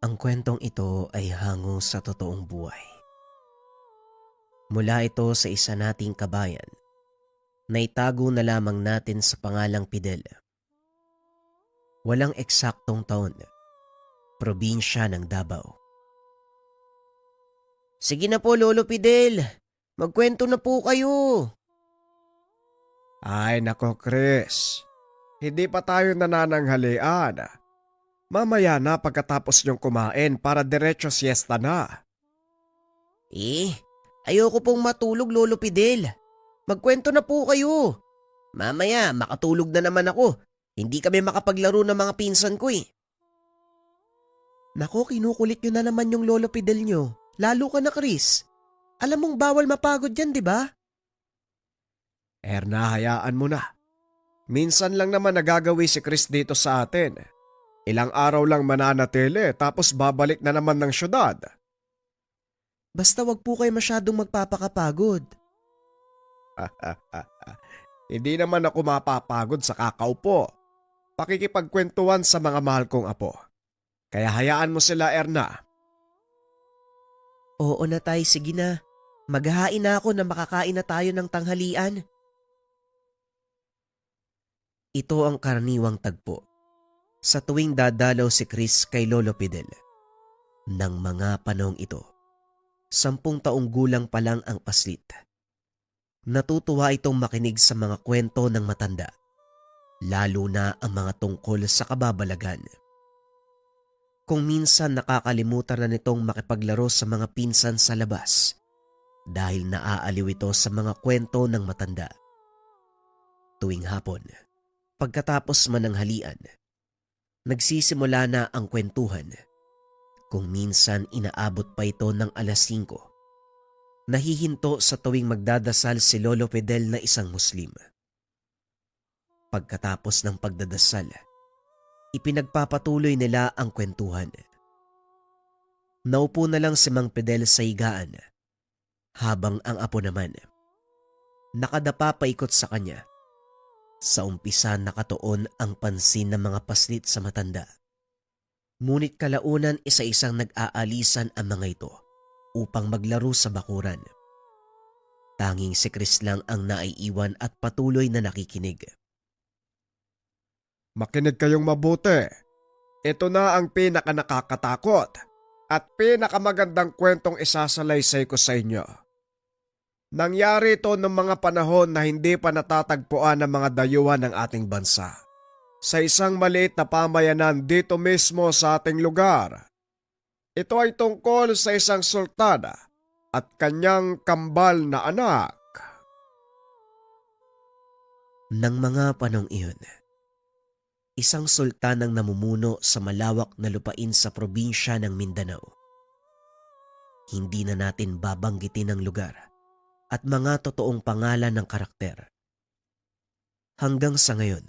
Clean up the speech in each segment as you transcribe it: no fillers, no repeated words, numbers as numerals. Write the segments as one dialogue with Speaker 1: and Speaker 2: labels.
Speaker 1: Ang kwentong ito ay hango sa totoong buhay. Mula ito sa isa nating kabayan na itago na lamang natin sa pangalang Fidel. Walang eksaktong taon, probinsya ng Davao. Sige na po, Lolo Fidel. Magkwento na po kayo.
Speaker 2: Ay nako Chris, hindi pa tayo nanananghalian. Mamaya na pagkatapos niyong kumain para diretso siesta na.
Speaker 1: Ayoko pong matulog, Lolo Fidel. Magkwento na po kayo. Mamaya, makatulog na naman ako. Hindi kami makapaglaro ng mga pinsan ko eh. Nako, kinukulit nyo na naman yung Lolo Fidel nyo. Lalo ka na, Chris. Alam mong bawal mapagod yan, di ba?
Speaker 2: Erna, hayaan mo na. Minsan lang naman nagagawi si Chris dito sa atin. Ilang araw lang mananatili tapos babalik na naman ng syudad.
Speaker 1: Basta wag po kayo masyadong magpapakapagod.
Speaker 2: Hindi naman ako mapapagod sa kakaupo. Pakikipagkwentuhan sa mga mahal kong apo. Kaya hayaan mo sila, Erna.
Speaker 1: Oo na tay, sige na. Maghahain na ako na makakain na tayo ng tanghalian. Ito ang karaniwang tagpo sa tuwing dadalaw si Chris kay Lolo Fidel. Nang mga panahong ito, 10 taong gulang pa lang ang paslit. Natutuwa itong makinig sa mga kwento ng matanda, lalo na ang mga tungkol sa kababalagan. Kung minsan nakakalimutan na nitong makipaglaro sa mga pinsan sa labas dahil naaaliw ito sa mga kwento ng matanda. Tuwing hapon, pagkatapos man ng halian, nagsisimula na ang kwentuhan. Kung minsan inaabot pa ito ng alas 5. Nahihinto sa tuwing magdadasal si Lolo Fidel na isang Muslim. Pagkatapos ng pagdadasal, ipinagpapatuloy nila ang kwentuhan. Naupo na lang si Mang Fidel sa higaan, habang ang apo naman nakadapa paikot sa kanya. Sa umpisa nakatuon ang pansin ng mga paslit sa matanda. Ngunit kalaunan isa-isang nag-aalisan ang mga ito upang maglaro sa bakuran. Tanging si Chris lang ang naiiwan at patuloy na nakikinig.
Speaker 2: Makinig kayong mabuti. Ito na ang pinakanakakatakot at pinakamagandang kwentong isasalaysay ko sa inyo. Nangyari ito noong mga panahon na hindi pa natatagpuan ng mga dayuhan ng ating bansa. Sa isang maliit na pamayanan dito mismo sa ating lugar. Ito ay tungkol sa isang sultana at kanyang kambal na anak.
Speaker 1: Nang mga panong iyon, isang sultan ang namumuno sa malawak na lupain sa probinsya ng Mindanao. Hindi na natin babanggitin ang lugar at mga totoong pangalan ng karakter. Hanggang sa ngayon,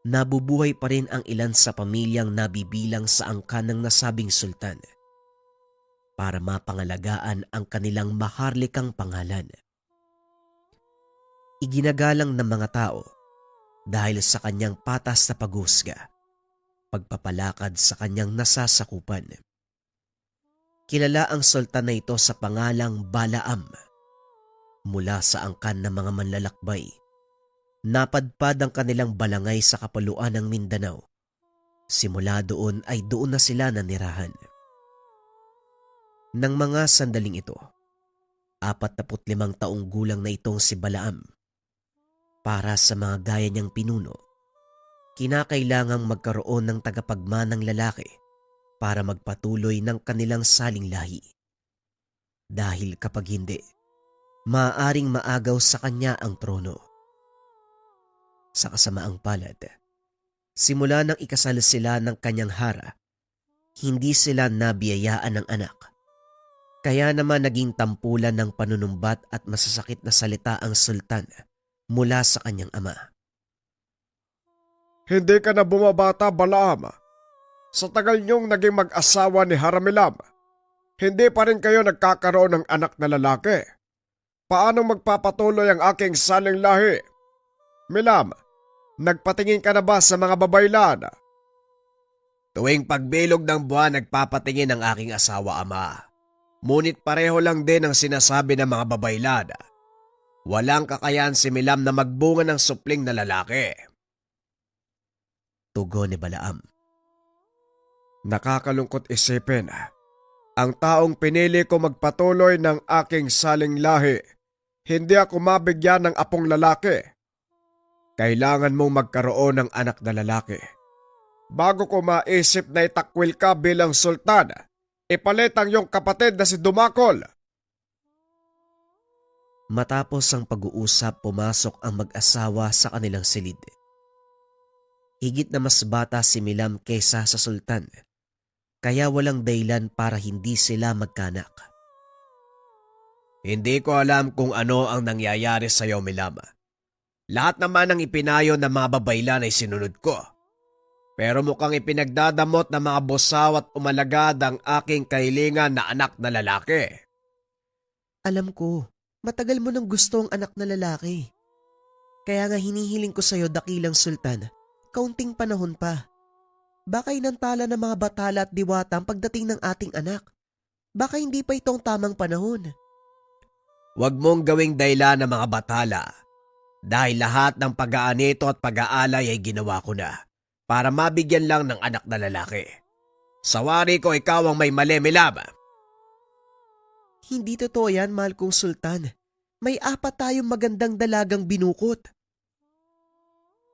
Speaker 1: nabubuhay pa rin ang ilan sa pamilyang nabibilang sa angkan ng nasabing sultan para mapangalagaan ang kanilang maharlikang pangalan. Iginagalang ng mga tao dahil sa kanyang patas na paghusga, pagpapalakad sa kanyang nasasakupan. Kilala ang sultan na ito sa pangalang Balaam. Mula sa angkan ng mga manlalakbay, napadpad ang kanilang balangay sa kapuluan ng Mindanao. Simula doon ay doon na sila nanirahan. Nang mga sandaling ito, 45 taong gulang na itong si Balaam. Para sa mga gaya niyang pinuno, kinakailangang magkaroon ng tagapagmanang lalaki para magpatuloy ng kanilang saling lahi. Dahil kapag hindi, maaaring maagaw sa kanya ang trono. Sa kasamaang palad, simula nang ikasal sila ng kanyang hara, hindi sila nabiyayaan ng anak. Kaya naman naging tampulan ng panunumbat at masasakit na salita ang sultan mula sa kanyang ama.
Speaker 2: Hindi ka na bumabata, Balaam. Sa tagal niyong naging mag-asawa ni Haramilam, hindi pa rin kayo nagkakaroon ng anak na lalaki. Paano magpapatuloy ang aking saling lahi? Milam, nagpatingin ka na ba sa mga babaylan? Tuwing pagbilog ng buwan nagpapatingin ang aking asawa ama. Ngunit pareho lang din ang sinasabi ng mga babaylan. Walang kakayahan si Milam na magbunga ng supling na lalaki.
Speaker 1: Tugon ni Balaam.
Speaker 2: Nakakalungkot isipin. Ang taong pinili ko magpatuloy ng aking saling lahi, hindi ako mabigyan ng apong lalaki. Kailangan mong magkaroon ng anak na lalaki. Bago ko maisip na itakwil ka bilang sultan, ipalit ang iyong kapatid na si Dumakol.
Speaker 1: Matapos ang pag-uusap, pumasok ang mag-asawa sa kanilang silid. Higit na mas bata si Milam kaysa sa sultan, kaya walang dahilan para hindi sila magkanak.
Speaker 2: Hindi ko alam kung ano ang nangyayari sa iyo, Milam. Lahat naman ng ipinayo ng mga babaylan ay sinunod ko. Pero mukhang ipinagdadamot ng mga bosaw at umalagad ang aking kailingan na anak na lalaki.
Speaker 1: Alam ko, matagal mo nang gusto ang anak na lalaki. Kaya nga hinihiling ko sa'yo, dakilang sultan, kaunting panahon pa. Baka inantala ng mga batala at diwata ang pagdating ng ating anak. Baka hindi pa itong tamang panahon.
Speaker 2: Huwag mong gawing dahilan ng mga batala. Dahil lahat ng pag-aanito at pag-aalay ay ginawa ko na para mabigyan lang ng anak na lalaki. Sawari ko ikaw ang may mali, Milam.
Speaker 1: Hindi totoo yan, mahal kong sultan. May 4 tayong magandang dalagang binukot.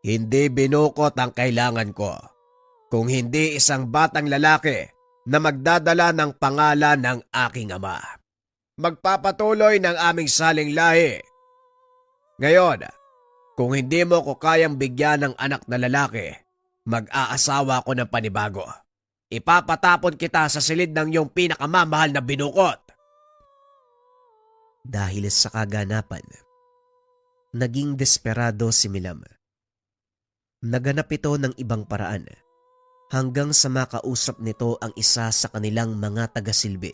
Speaker 2: Hindi binukot ang kailangan ko. Kung hindi isang batang lalaki na magdadala ng pangalan ng aking ama. Magpapatuloy ng aming saling lahi. Ngayon, kung hindi mo ko kayang bigyan ng anak na lalaki, mag-aasawa ko ng panibago. Ipapatapon kita sa silid ng iyong pinakamamahal na binukot.
Speaker 1: Dahil sa kaganapan, naging desperado si Milam. Naganap ito ng ibang paraan hanggang sa makausap nito ang isa sa kanilang mga tagasilbi.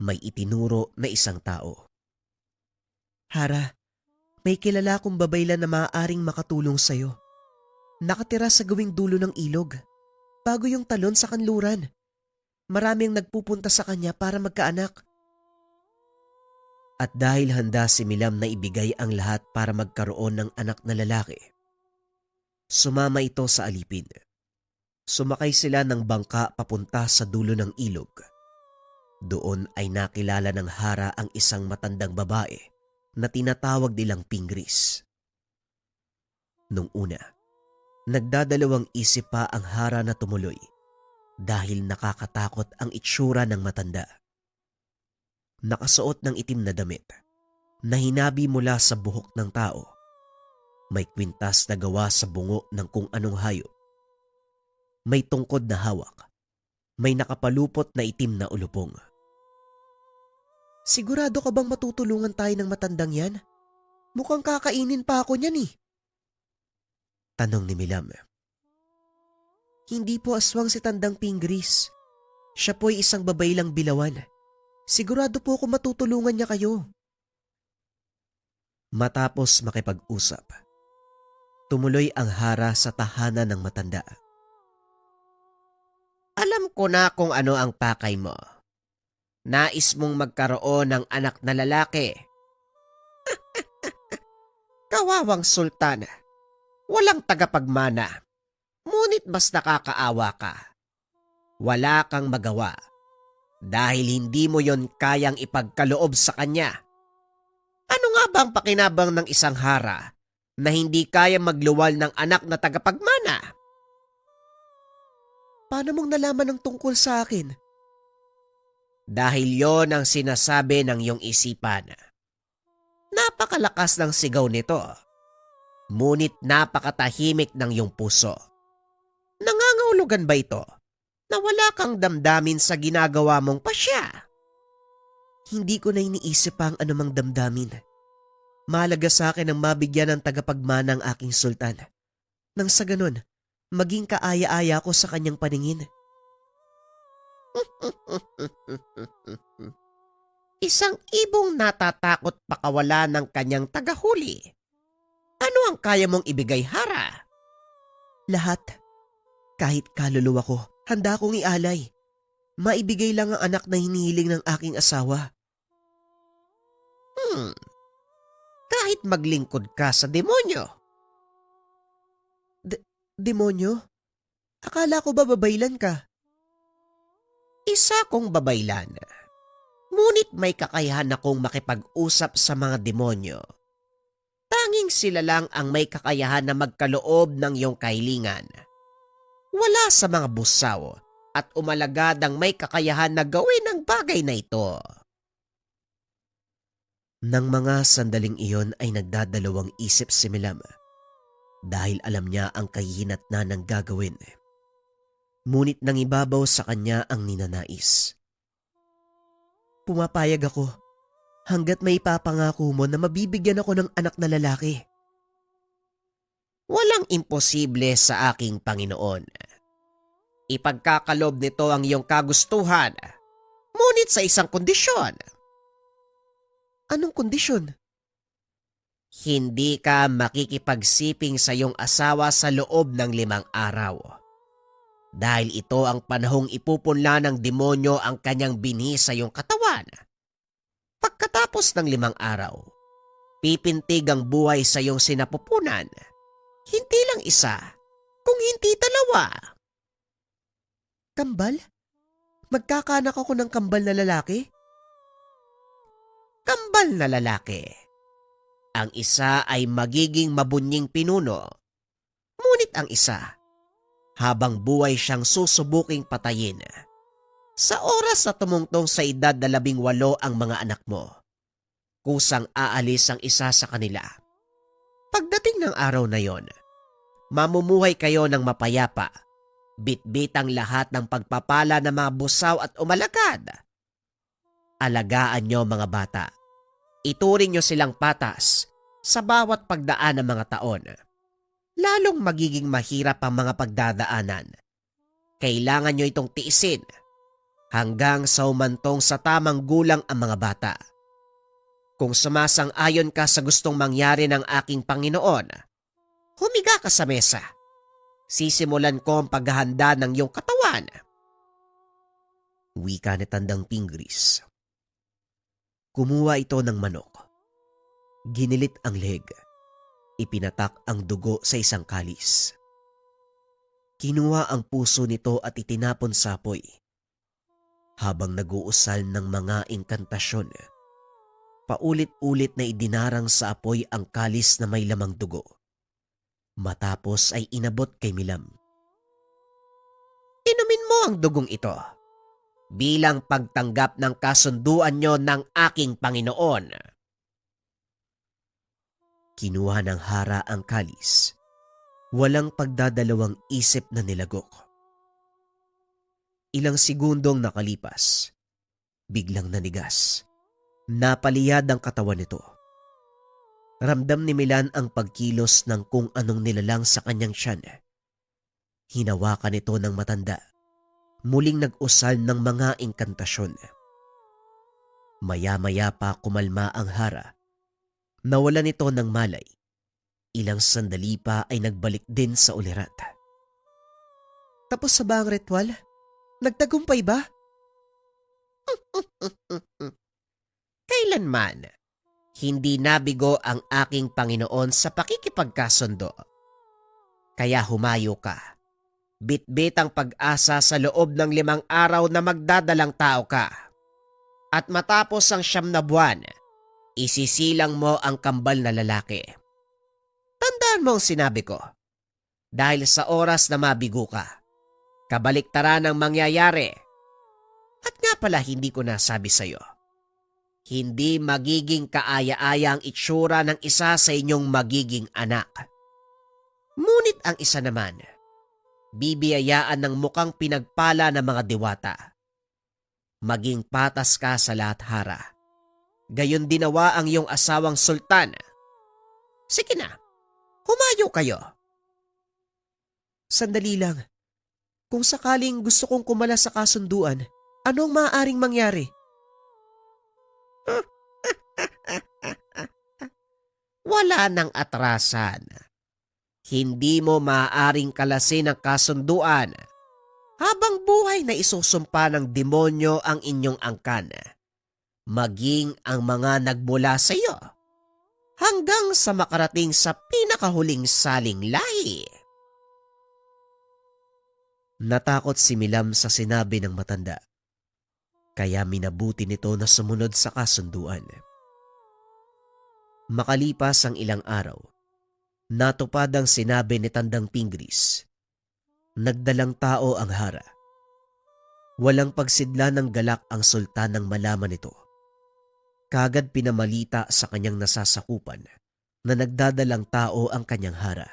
Speaker 1: May itinuro na isang tao. Hara, may kilala kong babaylan na maaaring makatulong sa'yo. Nakatira sa gawing dulo ng ilog, bago yung talon sa kanluran. Maraming nagpupunta sa kanya para magkaanak. At dahil handa si Milam na ibigay ang lahat para magkaroon ng anak na lalaki, sumama ito sa alipin. Sumakay sila ng bangka papunta sa dulo ng ilog. Doon ay nakilala ng Hara ang isang matandang babae na tinatawag nilang Pingris. Nung una, nagdadalawang isip pa ang Hara na tumuloy dahil nakakatakot ang itsura ng matanda. Nakasuot ng itim na damit na hinabi mula sa buhok ng tao. May kwintas na gawa sa bungo ng kung anong hayop. May tungkod na hawak. May nakapalupot na itim na ulupong. Sigurado ka bang matutulungan tayo ng matandang yan? Mukhang kakainin pa ako niyan eh. Tanong ni Milam. Hindi po aswang si Tandang Pingris. Siya po'y isang babaylang bilawan. Sigurado po ako matutulungan niya kayo. Matapos makipag-usap, tumuloy ang Hara sa tahanan ng matanda. Alam ko na kung ano ang pakay mo. Nais mong magkaroon ng anak na lalaki. Kawawang sultan, walang tagapagmana. Ngunit mas nakakaawa ka. Wala kang magawa dahil hindi mo yon kayang ipagkaloob sa kanya. Ano nga ba ang pakinabang ng isang Hara na hindi kaya magluwal ng anak na tagapagmana? Paano mong nalaman ang tungkol sa akin? Dahil yon ang sinasabi ng iyong isipan. Napakalakas ng sigaw nito, ngunit napakatahimik ng iyong puso. Nangangahulugan ba ito na wala kang damdamin sa ginagawa mong pasya? Hindi ko na iniisip pa ang anumang damdamin. Mahalaga sa akin ang mabigyan ng tagapagmana ang aking sultan. Nang sa ganon, maging kaaya-aya ko sa kanyang paningin. Isang ibong natatakot pakawala ng kanyang tagahuli. Ano ang kaya mong ibigay, Hara? Lahat. Kahit kaluluwa ko. Handa akong ialay. Maibigay lang ang anak na hinihiling ng aking asawa. Kahit maglingkod ka sa demonyo. Demonyo? Akala ko ba babaylan ka? Isa kong babaylan. Ngunit may kakayahan akong makipag-usap sa mga demonyo. Tanging sila lang ang may kakayahan na magkaloob ng iyong kahilingan. Wala sa mga busaw at umalagad ang may kakayahan na gawin ang bagay na ito. Nang mga sandaling iyon ay nagdadalawang isip si Milam dahil alam niya ang kahihinatnan ng gagawin. Ngunit nangibabaw sa kanya ang ninanais. Pumapayag ako hanggat may ipapangako mo na mabibigyan ako ng anak na lalaki. Walang imposible sa aking Panginoon. Ipagkakalob nito ang iyong kagustuhan, ngunit sa isang kondisyon. Anong kondisyon? Hindi ka makikipagsiping sa iyong asawa sa loob ng 5 araw. Dahil ito ang panahong ipupunla ng demonyo ang kanyang binhi sa iyong katawan. Pagkatapos ng 5 araw, pipintig ang buhay sa iyong sinapupunan. Hindi lang isa, kung hindi 2. Kambal? Magkakanak ako ng kambal na lalaki? Kambal na lalaki. Ang isa ay magiging mabunying pinuno. Ngunit ang isa, habang buhay siyang susubuking patayin. Sa oras na tumungtong sa edad na 18 ang mga anak mo, kusang aalis ang isa sa kanila. Pagdating ng araw na yon, mamumuhay kayo ng mapayapa, bitbit ang lahat ng pagpapala ng mga busaw at umalagad. Alagaan nyo mga bata. Ituring nyo silang patas sa bawat pagdaan ng mga taon. Lalong magiging mahirap ang mga pagdadaanan. Kailangan nyo itong tiisin hanggang sa umantong sa tamang gulang ang mga bata. Kung sumasang-ayon ka sa gustong mangyari ng aking Panginoon, humiga ka sa mesa. Sisimulan ko ang paghahanda ng iyong katawan. Wika ni Tandang Pingris. Kumuha ito ng manok. Ginilit ang leg. Ipinatak ang dugo sa isang kalis. Kinuha ang puso nito at itinapon sa apoy. Habang nag-uusal ng mga inkantasyon, paulit-ulit na idinarang sa apoy ang kalis na may lamang dugo. Matapos ay inabot kay Milam. Inumin mo ang dugong ito bilang pagtanggap ng kasunduan nyo ng aking Panginoon. Kinuha ng hara ang kalis. Walang pagdadalawang isip na nilagok. Ilang segundong nakalipas, biglang nanigas. Napaliyad ang katawan nito. Ramdam ni Milan ang pagkilos ng kung anong nilalang sa kanyang tiyan. Hinawakan ito ng matanda. Muling nag-usal ng mga inkantasyon. Maya-maya pa kumalma ang hara. Nawalan ito ng malay. Ilang sandali pa ay nagbalik din sa ulirat. Tapos sa ba ang ritual? Nagtagumpay ba? Kailanman, hindi nabigo ang aking Panginoon sa pakikipagkasundo. Kaya humayo ka. Bitbit ang pag-asa sa loob ng 5 araw na magdadalang tao ka. At matapos ang 9 na buwan, isisilang mo ang kambal na lalaki. Tandaan mo ang sinabi ko. Dahil sa oras na mabigo ka, kabaliktaran ang mangyayari. At nga pala hindi ko nasabi sa'yo. Hindi magiging kaaya-aya ang itsura ng isa sa inyong magiging anak. Ngunit ang isa naman, bibiyayaan ng mukhang pinagpala ng mga diwata. Maging patas ka sa lahat, hara. Gayon dinawa ang iyong asawang sultan. Sige na, humayo kayo. Sandali lang. Kung sakaling gusto kong kumala sa kasunduan, anong maaaring mangyari? Wala nang atrasan. Hindi mo maaaring kalasin ang kasunduan Habang buhay na isusumpa ng demonyo ang inyong angkan, maging ang mga nagmula sa iyo, hanggang sa makarating sa pinakahuling saling lahi. Natakot si Milam sa sinabi ng matanda, kaya minabuti nito na sumunod sa kasunduan. Makalipas ang ilang araw, natupad ang sinabi ni Tandang Pingris. Nagdalang tao ang hara. Walang pagsidla ng galak ang sultan nang malaman nito. Kagad pinamalita sa kanyang nasasakupan na nagdadalang tao ang kanyang hara.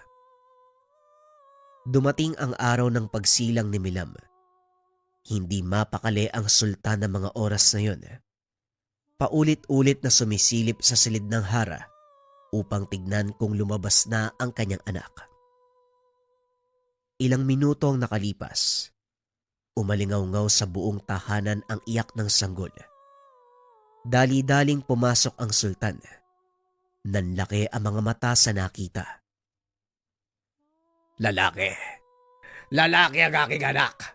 Speaker 1: Dumating ang araw ng pagsilang ni Milam. Hindi mapakali ang sultan ng mga oras na yun. Paulit-ulit na sumisilip sa silid ng hara upang tignan kung lumabas na ang kanyang anak. Ilang minuto ang nakalipas. Umalingaw-ngaw sa buong tahanan ang iyak ng sanggol. Dali-daling pumasok ang sultan. Nanlaki ang mga mata sa nakita.
Speaker 2: Lalaki. Lalaki ang aking anak.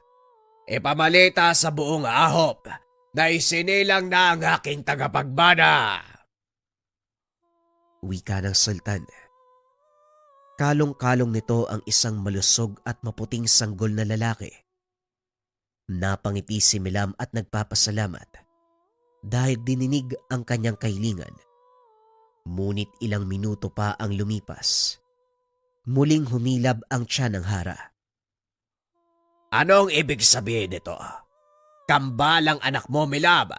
Speaker 2: Ipamalita sa buong ahop na isinilang na ang aking tagapagbana.
Speaker 1: Wika ng sultan. Kalong-kalong nito ang isang malusog at maputing sanggol na lalaki. Napangiti si Milam at nagpapasalamat dahil dininig ang kanyang kahilingan. Ngunit ilang minuto pa ang lumipas. Muling humilab ang tiyan ng hara.
Speaker 2: Anong ibig sabihin nito? Kambalang anak mo, Milam.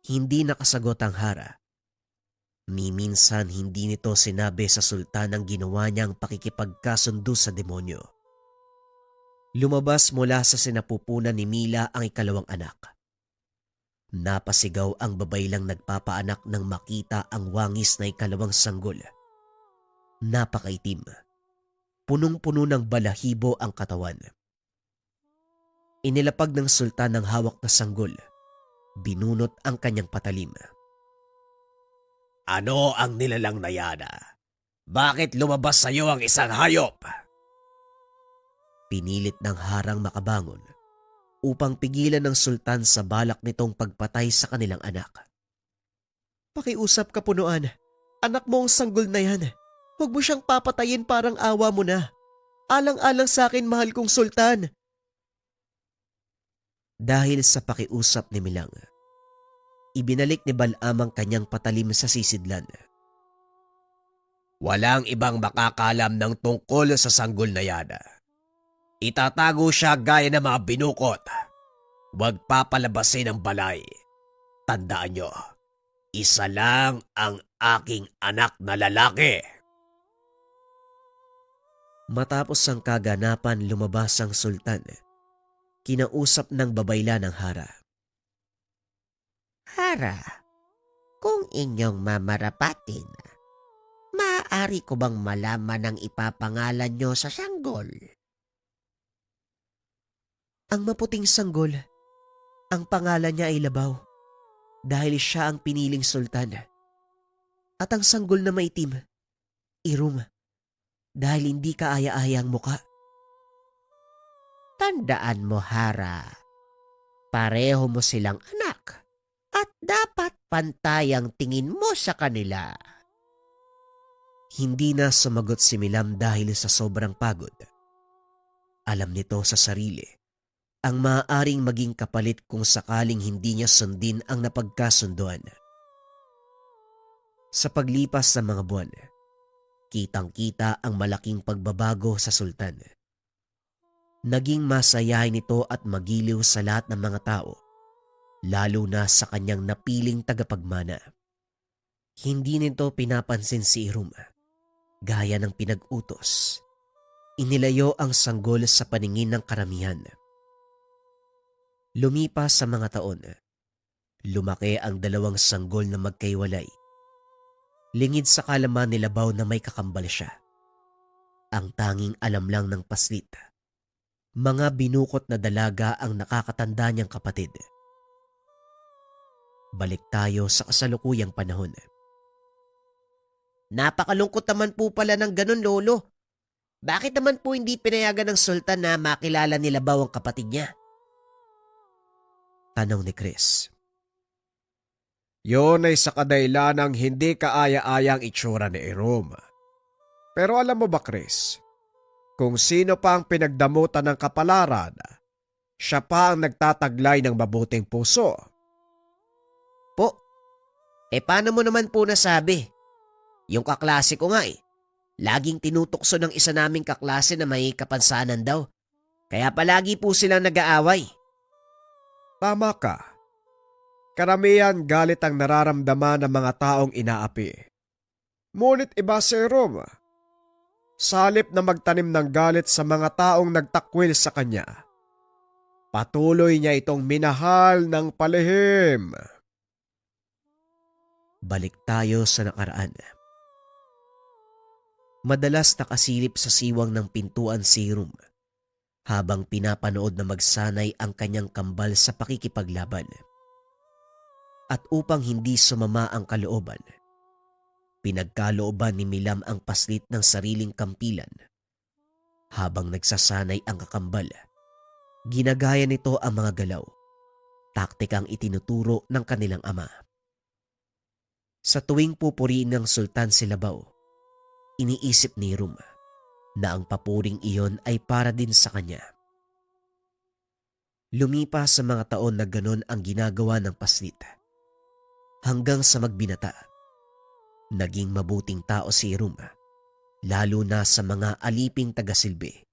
Speaker 1: Hindi nakasagot ang hara. Ni minsan hindi nito sinabi sa sultan ang ginawa niyang pakikipagkasundo sa demonyo. Lumabas mula sa sinapupunan ni Mila ang ikalawang anak. Napasigaw ang babaylang nagpapaanak nang makita ang wangis na ikalawang sanggol. Napakaitim. Punong-puno ng balahibo ang katawan. Inilapag ng sultan ng hawak na sanggol. Binunot ang kanyang patalim.
Speaker 2: Ano ang nilalang na yan? Bakit lumabas sa iyo ang isang hayop?
Speaker 1: Pinilit ng harang makabangon upang pigilan ng sultan sa balak nitong pagpatay sa kanilang anak. Pakiusap ka, punuan. Anak mo ang sanggol na yan. Huwag mo siyang papatayin, parang awa mo na. Alang-alang sa akin, mahal kong sultan. Dahil sa pakiusap ni Milang, ibinalik ni Balam ang kanyang patalim sa sisidlan.
Speaker 2: Walang ibang makakalam ng tungkol sa sanggol na yan. Itatago siya gaya ng mga binukot. Huwag papalabasin ang balay. Tandaan nyo, isa lang ang aking anak na lalaki.
Speaker 1: Matapos ang kaganapan, lumabas ang sultan. Kinausap ng babayla ng hara. Hara, kung inyong mamarapatin, maaari ko bang malaman ang ipapangalan nyo sa sanggol? Ang maputing sanggol, ang pangalan niya ay Labaw dahil siya ang piniling sultan. At ang sanggol na maitim, Irum, dahil hindi kaaya-aya ang muka. Tandaan mo, Hara, pareho mo silang anak at dapat pantay ang tingin mo sa kanila. Hindi na sumagot si Milam dahil sa sobrang pagod. Alam nito sa sarili ang maaaring maging kapalit kung sakaling hindi niya sundin ang napagkasunduan. Sa paglipas ng mga buwan, kitang-kita ang malaking pagbabago sa sultan. Naging masayahin nito at magiliw sa lahat ng mga tao, lalo na sa kanyang napiling tagapagmana. Hindi nito pinapansin si Irum, gaya ng pinag-utos. Inilayo ang sanggol sa paningin ng karamihan. Lumipas sa mga taon, lumaki ang dalawang sanggol na magkaiwalay. Lingid sa kalaman ni Labaw na may kakambal siya. Ang tanging alam lang ng paslit, mga binukot na dalaga ang nakakatanda niyang kapatid. Balik tayo sa kasalukuyang panahon. Napakalungkot naman po pala ng ganun, lolo. Bakit naman po hindi pinayagan ng sultan na makilala ni Labaw ang kapatid niya? Tanong ni Chris.
Speaker 2: Yun ay sa kadailanang hindi kaaya-ayang itsura ni Irom. Pero alam mo ba, Chris, kung sino pa ang pinagdamutan ng kapalaran, siya pa ang nagtataglay ng mabuting puso.
Speaker 1: Po, paano mo naman po nasabi? Yung kaklase ko nga laging tinutokso ng isa naming kaklase na may kapansanan daw. Kaya palagi po silang nag-aaway.
Speaker 2: Tama ka. Karamihan galit ang nararamdaman ng mga taong inaapi. Ngunit iba si Irom. Salip na magtanim ng galit sa mga taong nagtakwil sa kanya, patuloy niya itong minahal ng palihim.
Speaker 1: Balik tayo sa nakaraan. Madalas nakasilip sa siwang ng pintuan si Irom habang pinapanood na magsanay ang kanyang kambal sa pakikipaglaban. At upang hindi sumama ang kalooban, pinagkalooban ni Milam ang paslit ng sariling kampilan. Habang nagsasanay ang kakambal, ginagaya nito ang mga galaw, taktikang itinuturo ng kanilang ama. Sa tuwing pupuriin ng sultan si Labaw, iniisip ni Irom na ang papuring iyon ay para din sa kanya. Lumipas sa mga taon na ganon ang ginagawa ng paslit. Hanggang sa magbinata, naging mabuting tao si Irom, lalo na sa mga aliping tagasilbi.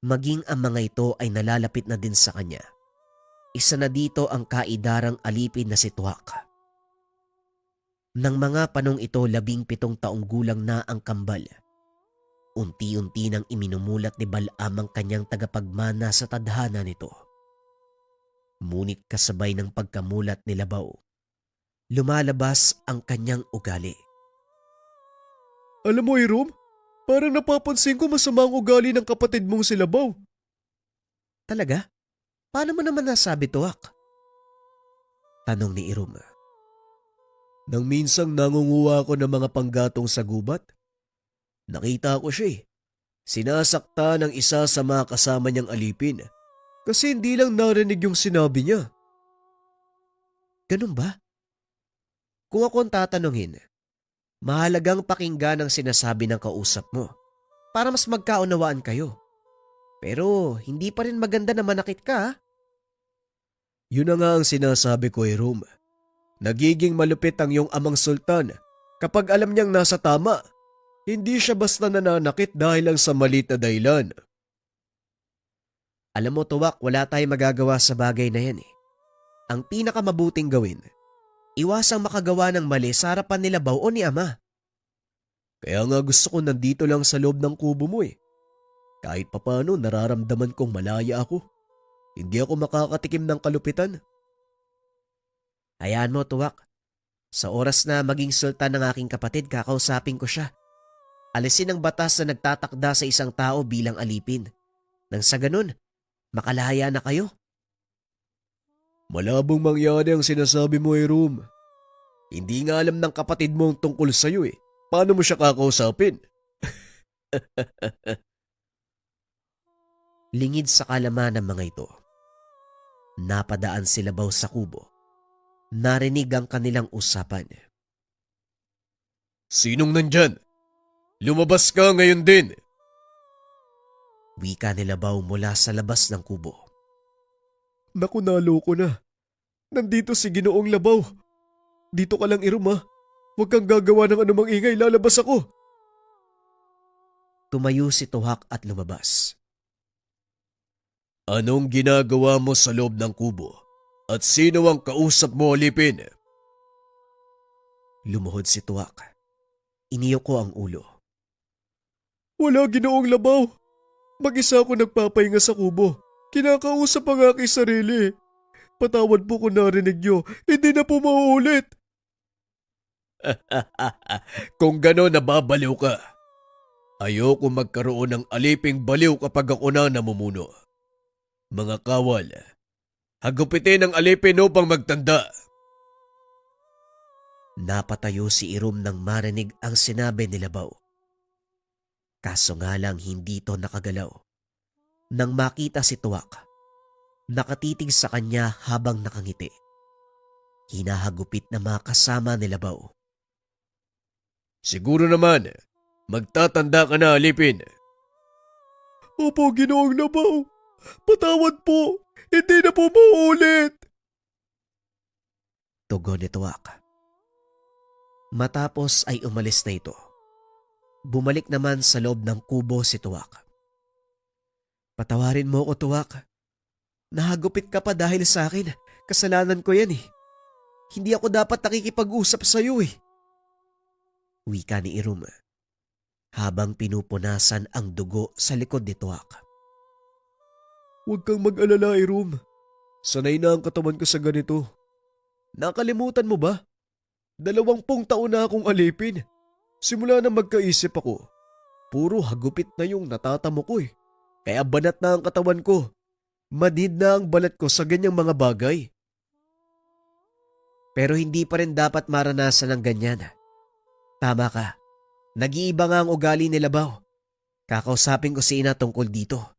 Speaker 1: Maging ang mga ito ay nalalapit na din sa kanya. Isa na dito ang kaidarang alipin na si Tuwak. Nang mga panong ito 17 taong gulang na ang kambal, unti-unti nang iminumulat ni Balaam ang kanyang tagapagmana sa tadhana nito. Ngunit kasabay ng pagkamulat ni Labaw, lumalabas ang kanyang ugali.
Speaker 2: Alam mo, Irom, parang napapansin ko masama ang ugali ng kapatid mong si Labaw.
Speaker 1: Talaga? Paano mo naman nasabi, Tuwak? Tanong ni Irom.
Speaker 2: Nang minsang nangunguha ko ng mga panggatong sa gubat, nakita ko siya sinasakta ng isa sa mga kasama niyang alipin kasi hindi lang narinig yung sinabi niya.
Speaker 1: Ganun ba? Kung ako ang tatanungin, mahalagang pakinggan ang sinasabi ng kausap mo para mas magkaunawaan kayo. Pero hindi pa rin maganda na manakit ka, ha?
Speaker 2: Yun na nga ang sinasabi ko, Irom. Nagiging malupit ang iyong amang sultan kapag alam niyang nasa tama. Hindi siya basta nananakit dahil lang sa maliit na dahilan.
Speaker 1: Alam mo, Tuwak, wala tayong magagawa sa bagay na yan. Ang pinakamabuting gawin, iwasang makagawa ng mali sa harapan ni Labaw o ni ama.
Speaker 2: Kaya nga gusto ko nandito lang sa loob ng kubo mo. Kahit papano nararamdaman kong malaya ako. Hindi ako makakatikim ng kalupitan.
Speaker 1: Hayaan mo, Tuwak. Sa oras na maging sultan ng aking kapatid, kakausapin ko siya. Alisin ang batas na nagtatakda sa isang tao bilang alipin. Nang sa ganun, makalaya na kayo.
Speaker 2: Malabong mangyari ang sinasabi mo, Irom. Hindi nga alam ng kapatid mo ang tungkol sa'yo. Paano mo siya kakausapin?
Speaker 1: Lingid sa kalaman ng mga ito, napadaan si Labaw sa kubo. Narinig ang kanilang usapan.
Speaker 2: Sinong nandyan? Lumabas ka ngayon din.
Speaker 1: Wika ni Labaw mula sa labas ng kubo.
Speaker 2: Naku, naloko na. Nandito si Ginoong Labaw. Dito ka lang, Irom, ha. Huwag kang gagawa ng anumang ingay, lalabas ako.
Speaker 1: Tumayo si Tuhak at lumabas.
Speaker 2: Anong ginagawa mo sa loob ng kubo? At sino ang kausap mo, alipin?
Speaker 1: Lumuhod si Tuwak. Iniyoko ang ulo.
Speaker 2: Wala, Ginoong Labaw. Mag-isa ako nagpapahinga sa kubo. Kinakausap ang aking sarili. Patawad po kung narinig niyo. Hindi na po mauulit. Kung gano'n nababaliw ka. Ayoko magkaroon ng aliping baliw kapag ako na namumuno. Mga kawal, hagupitin ang alipin upang magtanda.
Speaker 1: Napatayo si Irom nang marinig ang sinabi ni Labaw. Kaso nga lang hindi to nakagalaw. Nang makita si Tuwak, nakatitig sa kanya habang nakangiti. Hinahagupit na mga kasama ni Labaw.
Speaker 2: Siguro naman, magtatanda ka na, alipin. Opo, Ginoong Labaw. Patawad po. Hindi na po mauulit.
Speaker 1: Tugon ni Tuwak. Matapos ay umalis na ito. Bumalik naman sa loob ng kubo si Tuwak. Patawarin mo ko, Tuwak. Nahagupit ka pa dahil sa akin. Kasalanan ko yan eh. Hindi ako dapat nakikipag-usap sa iyo eh. Wika ni Irum habang pinupunasan ang dugo sa likod ni Tuwak.
Speaker 2: Huwag kang mag-alala, Irum. Sanay na ang katawan ko sa ganito. Nakalimutan mo ba? 20 taon na akong alipin. Simula na magkaisip ako. Puro hagupit na yung natatamo ko eh. Kaya banat na ang katawan ko. Madid na ang balat ko sa ganyang mga bagay.
Speaker 1: Pero hindi pa rin dapat maranasan ng ganyan. Tama ka. Nag-iiba nga ang ugali ni Labaw. Kakausapin ko si Ina tungkol dito.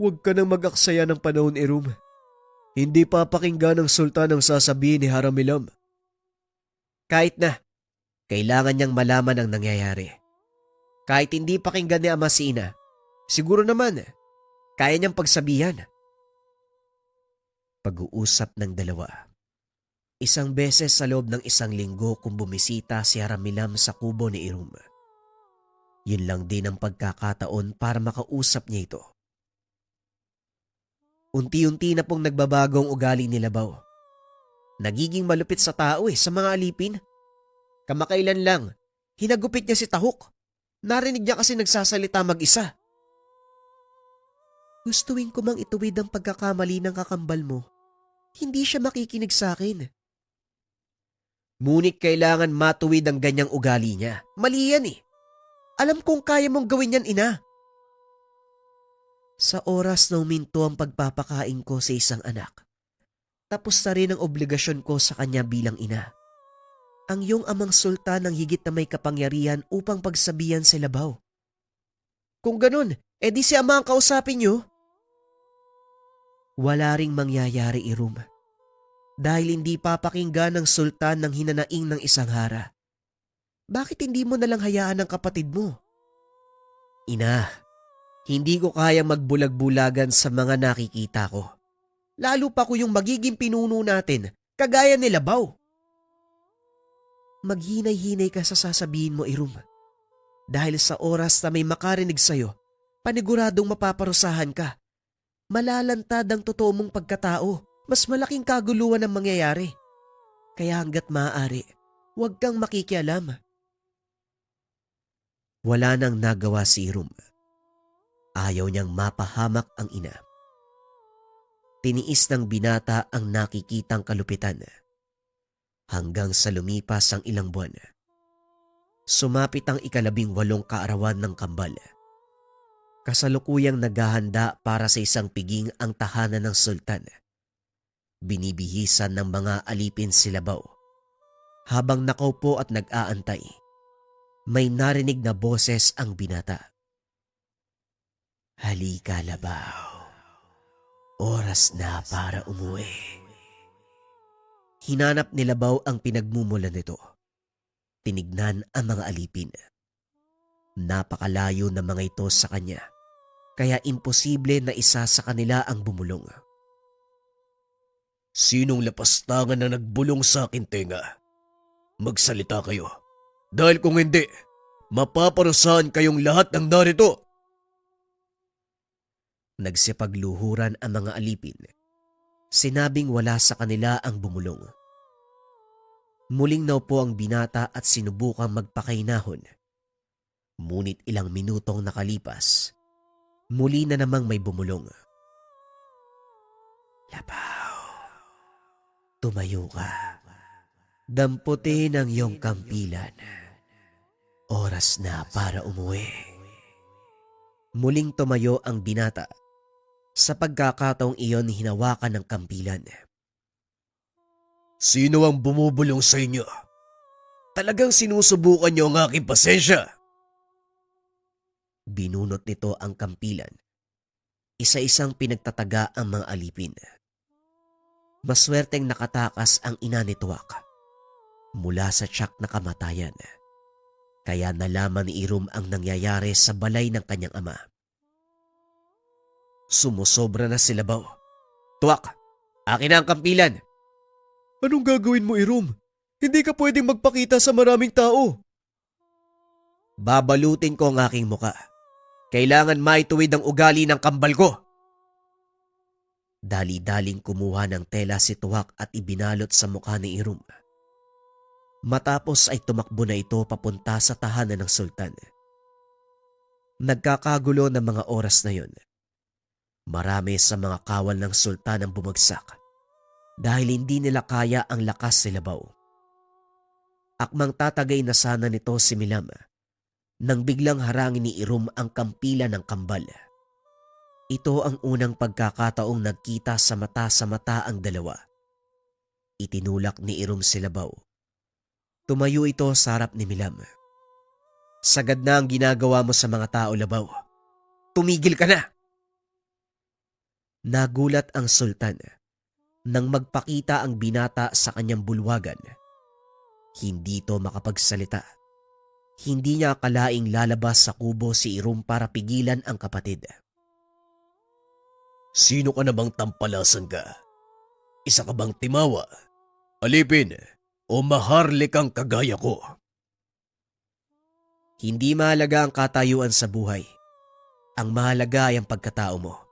Speaker 2: Huwag ka nang mag-aksaya ng panahon, Irum. Hindi papakinggan ng sultan ang sasabihin ni Haramilam.
Speaker 1: Kahit na, kailangan niyang malaman ang nangyayari. Kahit hindi pakinggan ni Ama si Ina, siguro naman, kaya niyang pagsabihan. Pag-uusap ng dalawa. Isang beses sa loob ng 1 linggo kung bumisita si Haramilam sa kubo ni Irum. Yun lang din ang pagkakataon para makausap niya ito. Unti-unti na pong nagbabago ang ugali ni Labaw. Nagiging malupit sa tao sa mga alipin. Kamakailan lang, hinagupit niya si Tahok. Narinig niya kasi nagsasalita mag-isa. Gustuin ko mang ituwid ang pagkakamali ng kakambal mo. Hindi siya makikinig sa akin. Ngunit kailangan matuwid ang ganyang ugali niya. Mali yan eh. Alam kong kaya mong gawin yan, Ina. Sa oras na uminto ang pagpapakain ko sa isang anak, tapos na rin ang obligasyon ko sa kanya bilang ina. Ang iyong amang sultan ang higit na may kapangyarihan upang pagsabihan si Labaw. Kung ganun, edi si Ama ang kausapin niyo. Wala ring mangyayari, Irum. Dahil hindi papakinggan ng sultan ng hinanaing ng isang hara. Bakit hindi mo nalang hayaan ang kapatid mo? Ina, hindi ko kayang magbulag-bulagan sa mga nakikita ko. Lalo pa ko yung magiging pinuno natin, kagaya ni Labaw. Maghinay-hinay ka sa sasabihin mo, Irum. Dahil sa oras na may makarinig sa'yo, paniguradong mapaparusahan ka. Malalantad ang totoo mong pagkatao, mas malaking kaguluhan ang mangyayari. Kaya hanggat maaari, huwag kang makikialam. Wala nang nagawa si Irum. Ayaw niyang mapahamak ang ina. Tiniis ng binata ang nakikitang kalupitan. Hanggang sa lumipas ang ilang buwan. Sumapit ang 18 kaarawan ng kambal. Kasalukuyang naghahanda para sa isang piging ang tahanan ng sultan. Binibihisan ng mga alipin si Labaw. Habang nakaupo at nag-aantay, may narinig na boses ang binata. Halika, Labaw. Oras na para umuwi. Hinanap ni Labaw ang pinagmumulan nito. Tinignan ang mga alipin. Napakalayo na mga ito sa kanya, kaya imposible na isa sa kanila ang bumulong.
Speaker 2: Sinong lapastangan na nagbulong sa akin, tenga? Magsalita kayo. Dahil kung hindi, mapaparusahan kayong lahat ng narito.
Speaker 1: Nagsipagluhuran ang mga alipin. Sinabing wala sa kanila ang bumulong. Muling naupo ang binata at sinubukang magpakainahon. Ngunit ilang minutong nakalipas, muli na namang may bumulong. Labaw, tumayo ka. Damputin ang iyong kampilan. Oras na para umuwi. Muling tumayo ang binata. Sa pagkakataong iyon, hinawakan ng kampilan.
Speaker 2: Sino ang bumubulong sa inyo? Talagang sinusubukan niyo ang aking pasensya.
Speaker 1: Binunot nito ang kampilan. Isa-isang pinagtataga ang mga alipin. Maswerteng nakatakas ang ina ni Tuwak mula sa tiyak na kamatayan. Kaya nalaman ni Irom ang nangyayari sa balay ng kanyang ama. Sumusobra na si Labaw. Tuwak, akin na ang kampilan. Anong gagawin mo, Irom? Hindi ka pwedeng magpakita sa maraming tao. Babalutin ko ang aking muka. Kailangan maituwid ang ugali ng kambal ko. Dali-daling kumuha ng tela si Tuwak at ibinalot sa mukha ni Irom. Matapos ay tumakbo na ito papunta sa tahanan ng sultan. Nagkakagulo ng mga oras na yun. Marami sa mga kawal ng sultan ang bumagsak dahil hindi nila kaya ang lakas ni Labaw. Akmang tatagay na sana nito si Milam nang biglang harangin ni Irom ang kampila ng kambal. Ito ang unang pagkakataong nagkita sa mata ang dalawa. Itinulak ni Irom si Labaw. Tumayo ito sa harap ni Milam. Sagad na ang ginagawa mo sa mga tao, Labaw. Tumigil ka na! Nagulat ang sultan nang magpakita ang binata sa kanyang bulwagan. Hindi ito makapagsalita. Hindi niya akalaing lalabas sa kubo si Irom para pigilan ang kapatid. Sino ka namang tampalasan ka? Isa ka bang timawa? Alipin o maharlikang kagaya ko? Hindi mahalaga ang katayuan sa buhay. Ang mahalaga ay ang pagkatao mo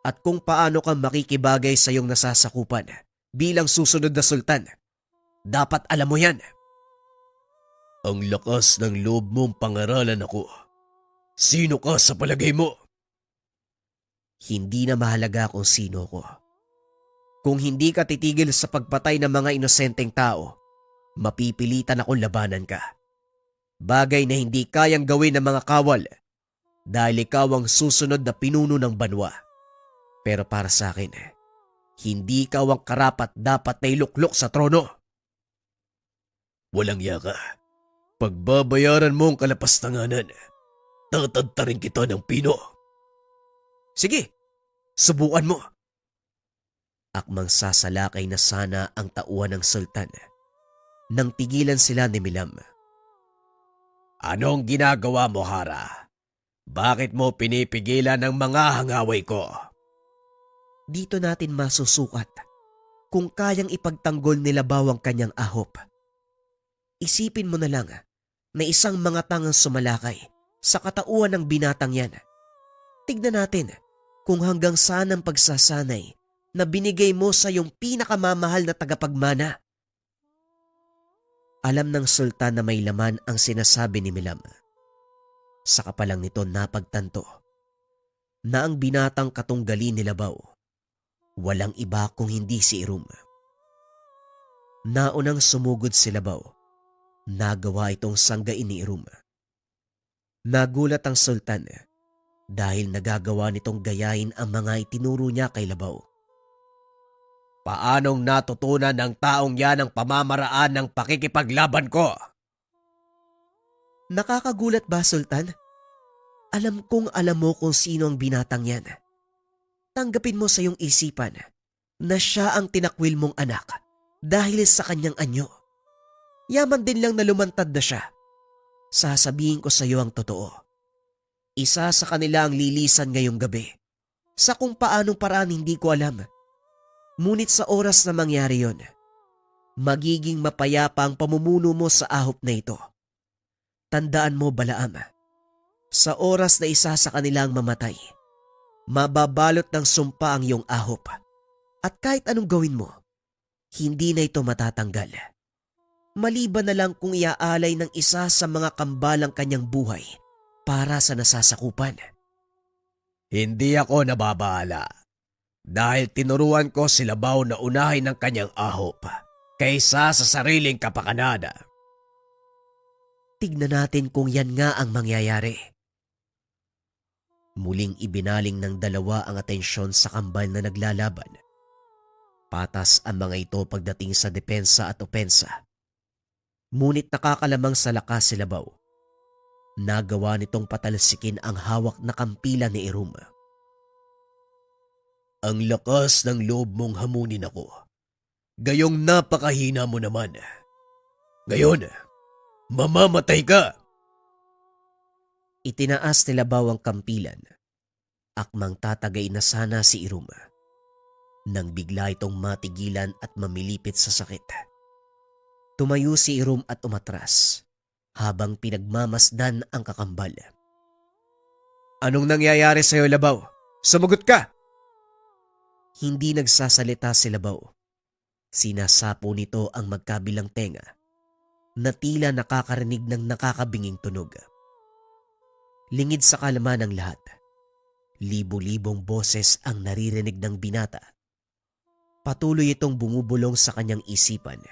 Speaker 1: at kung paano ka makikibagay sa iyong nasasakupan bilang susunod na sultan. Dapat alam mo yan. Ang lakas ng loob mong pangaralan ako. Sino ka sa palagay mo? Hindi na mahalaga kung sino ko. Kung hindi ka titigil sa pagpatay ng mga inosenteng tao, mapipilitan akong labanan ka. Bagay na hindi kayang gawin ng mga kawal dahil ikaw ang susunod na pinuno ng banwa. Pero para sa akin, hindi ikaw ang karapat dapat na iluklok sa trono. Walang yaka. Pagbabayaran mo ang kalapastanganan, tatadtarin kita ng pino. Sige, subukan mo. Akmang sasalakay na sana ang tauhan ng sultan nang tigilan sila ni Milam. Anong ginagawa mo, Hara? Bakit mo pinipigilan ang mga hangaway ko? Dito natin masusukat kung kayang ipagtanggol ni Labaw ang kanyang ahop. Isipin mo na lang na isang mga tangang sumalakay sa katauhan ng binatang yan. Tignan natin kung hanggang saan ang pagsasanay na binigay mo sa iyong pinakamamahal na tagapagmana. Alam ng sultan na may laman ang sinasabi ni Milam. Saka pa lang nito napagtanto na ang binatang katunggali ni Labaw walang iba kung hindi si Irom. Naunang sumugod si Labaw. Nagawa itong sanggain ni Irom. Nagulat ang sultan dahil nagagawa nitong gayahin ang mga itinuro niya kay Labaw. Paanong natutunan ng taong yan ang pamamaraan ng pakikipaglaban ko? Nakakagulat ba, Sultan? Alam kong alam mo kung sino ang binatang yan. Tanggapin mo sa iyong isipan na siya ang tinakwil mong anak dahil sa kanyang anyo. Yaman din lang na lumantad na siya. Sasabihin ko sa iyo ang totoo. Isa sa kanila ang lilisan ngayong gabi. Sa kung paanong paraan hindi ko alam. Ngunit sa oras na mangyari yon, magiging mapayapa ang pamumuno mo sa ahop na ito. Tandaan mo, Balaam, sa oras na isa sa kanilang mamatay, mababalot ng sumpa ang iyong ahop at kahit anong gawin mo, hindi na ito matatanggal. Maliban na lang kung iaalay ng isa sa mga kambalang kanyang buhay para sa nasasakupan. Hindi ako nababahala dahil tinuruan ko si Labaw na unahin ang kanyang ahop kaysa sa sariling kapakanan. Tignan natin kung yan nga ang mangyayari. Muling ibinaling ng dalawa ang atensyon sa kambal na naglalaban. Patas ang mga ito pagdating sa depensa at opensa. Ngunit nakakalamang sa lakas si Labaw. Nagawa nitong patalsikin ang hawak na kampila ni Irum. Ang lakas ng loob mong hamunin ako. Gayong napakahina mo naman. Ngayon, mamamatay ka! Itinaas ni Labaw ang kampilan. Akmang tatagay na sana si Irum. Nang bigla itong matigilan at mamilipit sa sakit. Tumayo si Irum at umatras habang pinagmamasdan ang kakambal. Anong nangyayari sa'yo, Labaw? Sumagot ka! Hindi nagsasalita si Labaw. Sinasapo nito ang magkabilang tenga na tila nakakarinig ng nakakabinging tunog. Lingid sa kalaman ng lahat, libo-libong boses ang naririnig ng binata. Patuloy itong bumubulong sa kanyang isipan.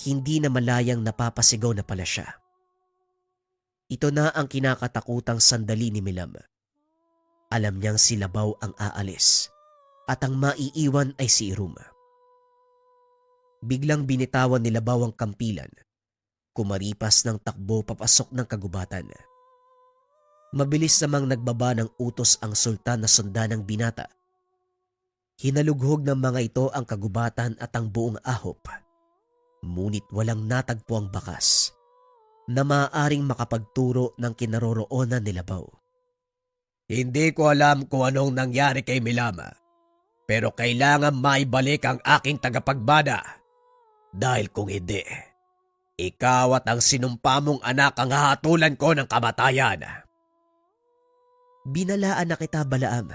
Speaker 1: Hindi na malayang napapasigaw na pala siya. Ito na ang kinakatakutang sandali ni Milam. Alam niyang si Labaw ang aalis at ang maiiwan ay si Irum. Biglang binitawan ni Labaw ang kampilan. Kumaripas ng takbo papasok ng kagubatan. Mabilis namang nagbaba ng utos ang sultan na sundan ng binata. Hinalughog ng mga ito ang kagubatan at ang buong ahop. Ngunit walang natagpo ang bakas na maaaring makapagturo ng kinaroroonan ni Labaw. Hindi ko alam kung anong nangyari kay Milama, pero kailangan maibalik ang aking tagapagbada. Dahil kung hindi, ikaw at ang sinumpa mong anak ang hahatulan ko ng kamatayan. Binalaan na kita, Balaam.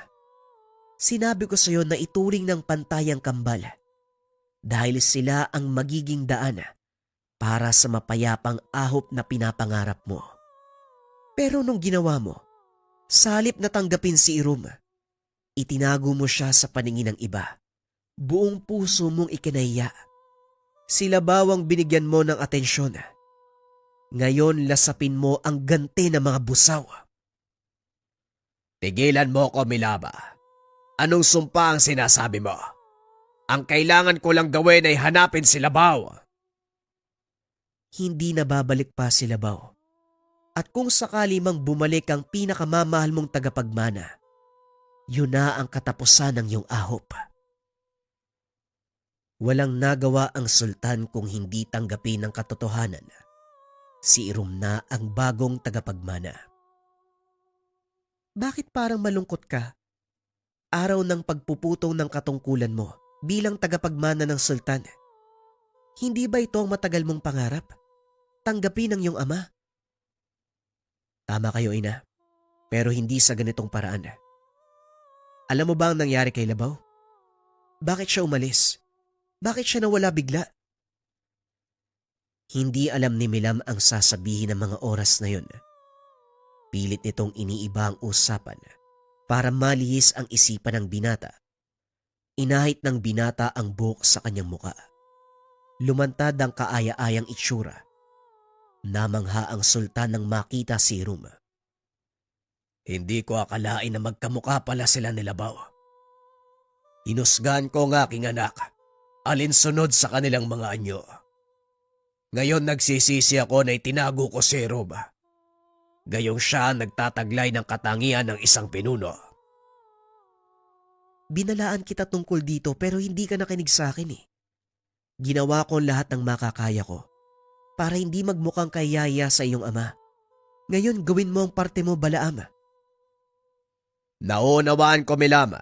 Speaker 1: Sinabi ko sa iyo na ituring ng pantay ang kambal dahil sila ang magiging daan para sa mapayapang ahop na pinapangarap mo. Pero nung ginawa mo, sa halip na tanggapin si Irum, itinago mo siya sa paningin ng iba. Buong puso mong ikinahiya. Sila bawang binigyan mo ng atensyon. Ngayon lasapin mo ang ganti ng mga busaw. Tigilan mo ko, Milaba. Anong sumpa ang sinasabi mo? Ang kailangan ko lang gawin ay hanapin si Labaw. Hindi na babalik pa si Labaw. At kung sakali mang bumalik ang pinakamamahal mong tagapagmana, yun na ang katapusan ng iyong ahop. Walang nagawa ang sultan kung hindi tanggapin ang katotohanan. Si Irum na ang bagong tagapagmana. Bakit parang malungkot ka? Araw ng pagpuputong ng katungkulan mo bilang tagapagmana ng sultan. Hindi ba ito ang matagal mong pangarap? Tanggapin ng iyong ama. Tama kayo, ina. Pero hindi sa ganitong paraan. Alam mo ba ang nangyari kay Labaw? Bakit siya umalis? Bakit siya nawala bigla? Hindi alam ni Milam ang sasabihin ng mga oras na yun. Pilit nitong iniiba ang usapan para malihis ang isipan ng binata. Inahit ng binata ang buhok sa kanyang muka. Lumantad ang kaaya-ayang itsura. Namangha ang sultan nang makita si Irum. Hindi ko akalain na magkamukha pala sila ni Labaw. Hinusgan ko ang aking anak, alinsunod sa kanilang mga anyo. Ngayon nagsisisi ako na itinago ko si Irum. Gayong siya ang nagtataglay ng katangian ng isang pinuno. Binalaan kita tungkol dito pero hindi ka nakinig sa akin eh. Ginawa ko lahat ng makakaya ko para hindi magmukhang kayaya sa iyong ama. Ngayon gawin mo ang parte mo, Balaam. Naunawaan ko, Milama.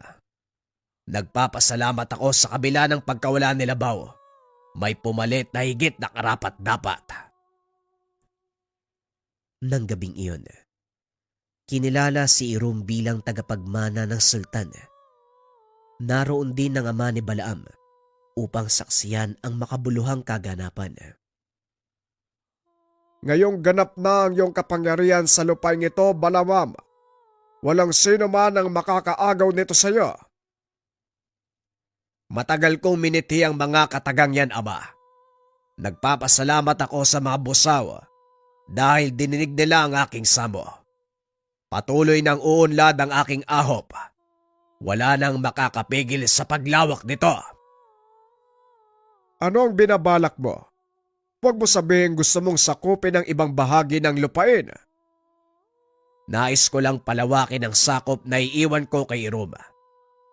Speaker 1: Nagpapasalamat ako sa kabila ng pagkawala ni Labaw. May pumalit na higit na karapat-dapat. Nang gabing iyon, kinilala si Irum bilang tagapagmana ng sultan. Naroon din ng ama ni Balaam upang saksiyan ang makabuluhang kaganapan.
Speaker 2: Ngayong ganap na ang iyong kapangyarihan sa lupaing ito, Balaam. Walang sino man ang makakaagaw nito sa iyo.
Speaker 1: Matagal kong miniti ang mga katagang yan, ama. Nagpapasalamat ako sa mga busaw dahil dininig nila ang aking samo. Patuloy nang uunlad ang aking ahop. Wala nang makakapigil sa paglawak nito.
Speaker 2: Ano ang binabalak mo? Huwag mo sabihin gusto mong sakupin ang ibang bahagi ng lupain. Nais ko lang palawakin ang sakop na iiwan ko kay Iruma.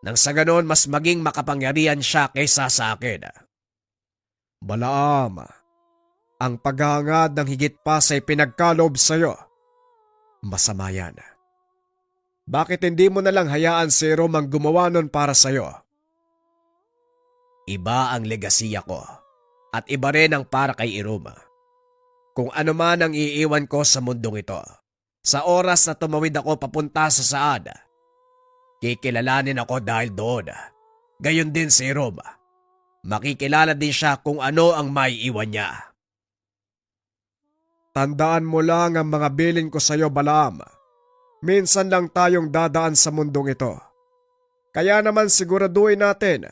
Speaker 2: Nang sa ganon mas maging makapangyarihan siya kaysa sa akin. Balaam, ang paghahangad ng higit pa sa ipinagkalob sa'yo. Masama yan. Bakit hindi mo nalang hayaan si Iruma ang gumawa nun para sa'yo? Iba ang legasiya ko at iba rin ang para kay Iruma. Kung ano man ang iiwan ko sa mundong ito, sa oras na tumawid ako papunta sa Saad, kikilalanin ako dahil doon. Gayon din si Iruma. Makikilala din siya kung ano ang maiiwan niya. Tandaan mo lang ang mga bilin ko sa iyo, Balaam. Minsan lang tayong dadaan sa mundong ito. Kaya naman siguraduhin natin,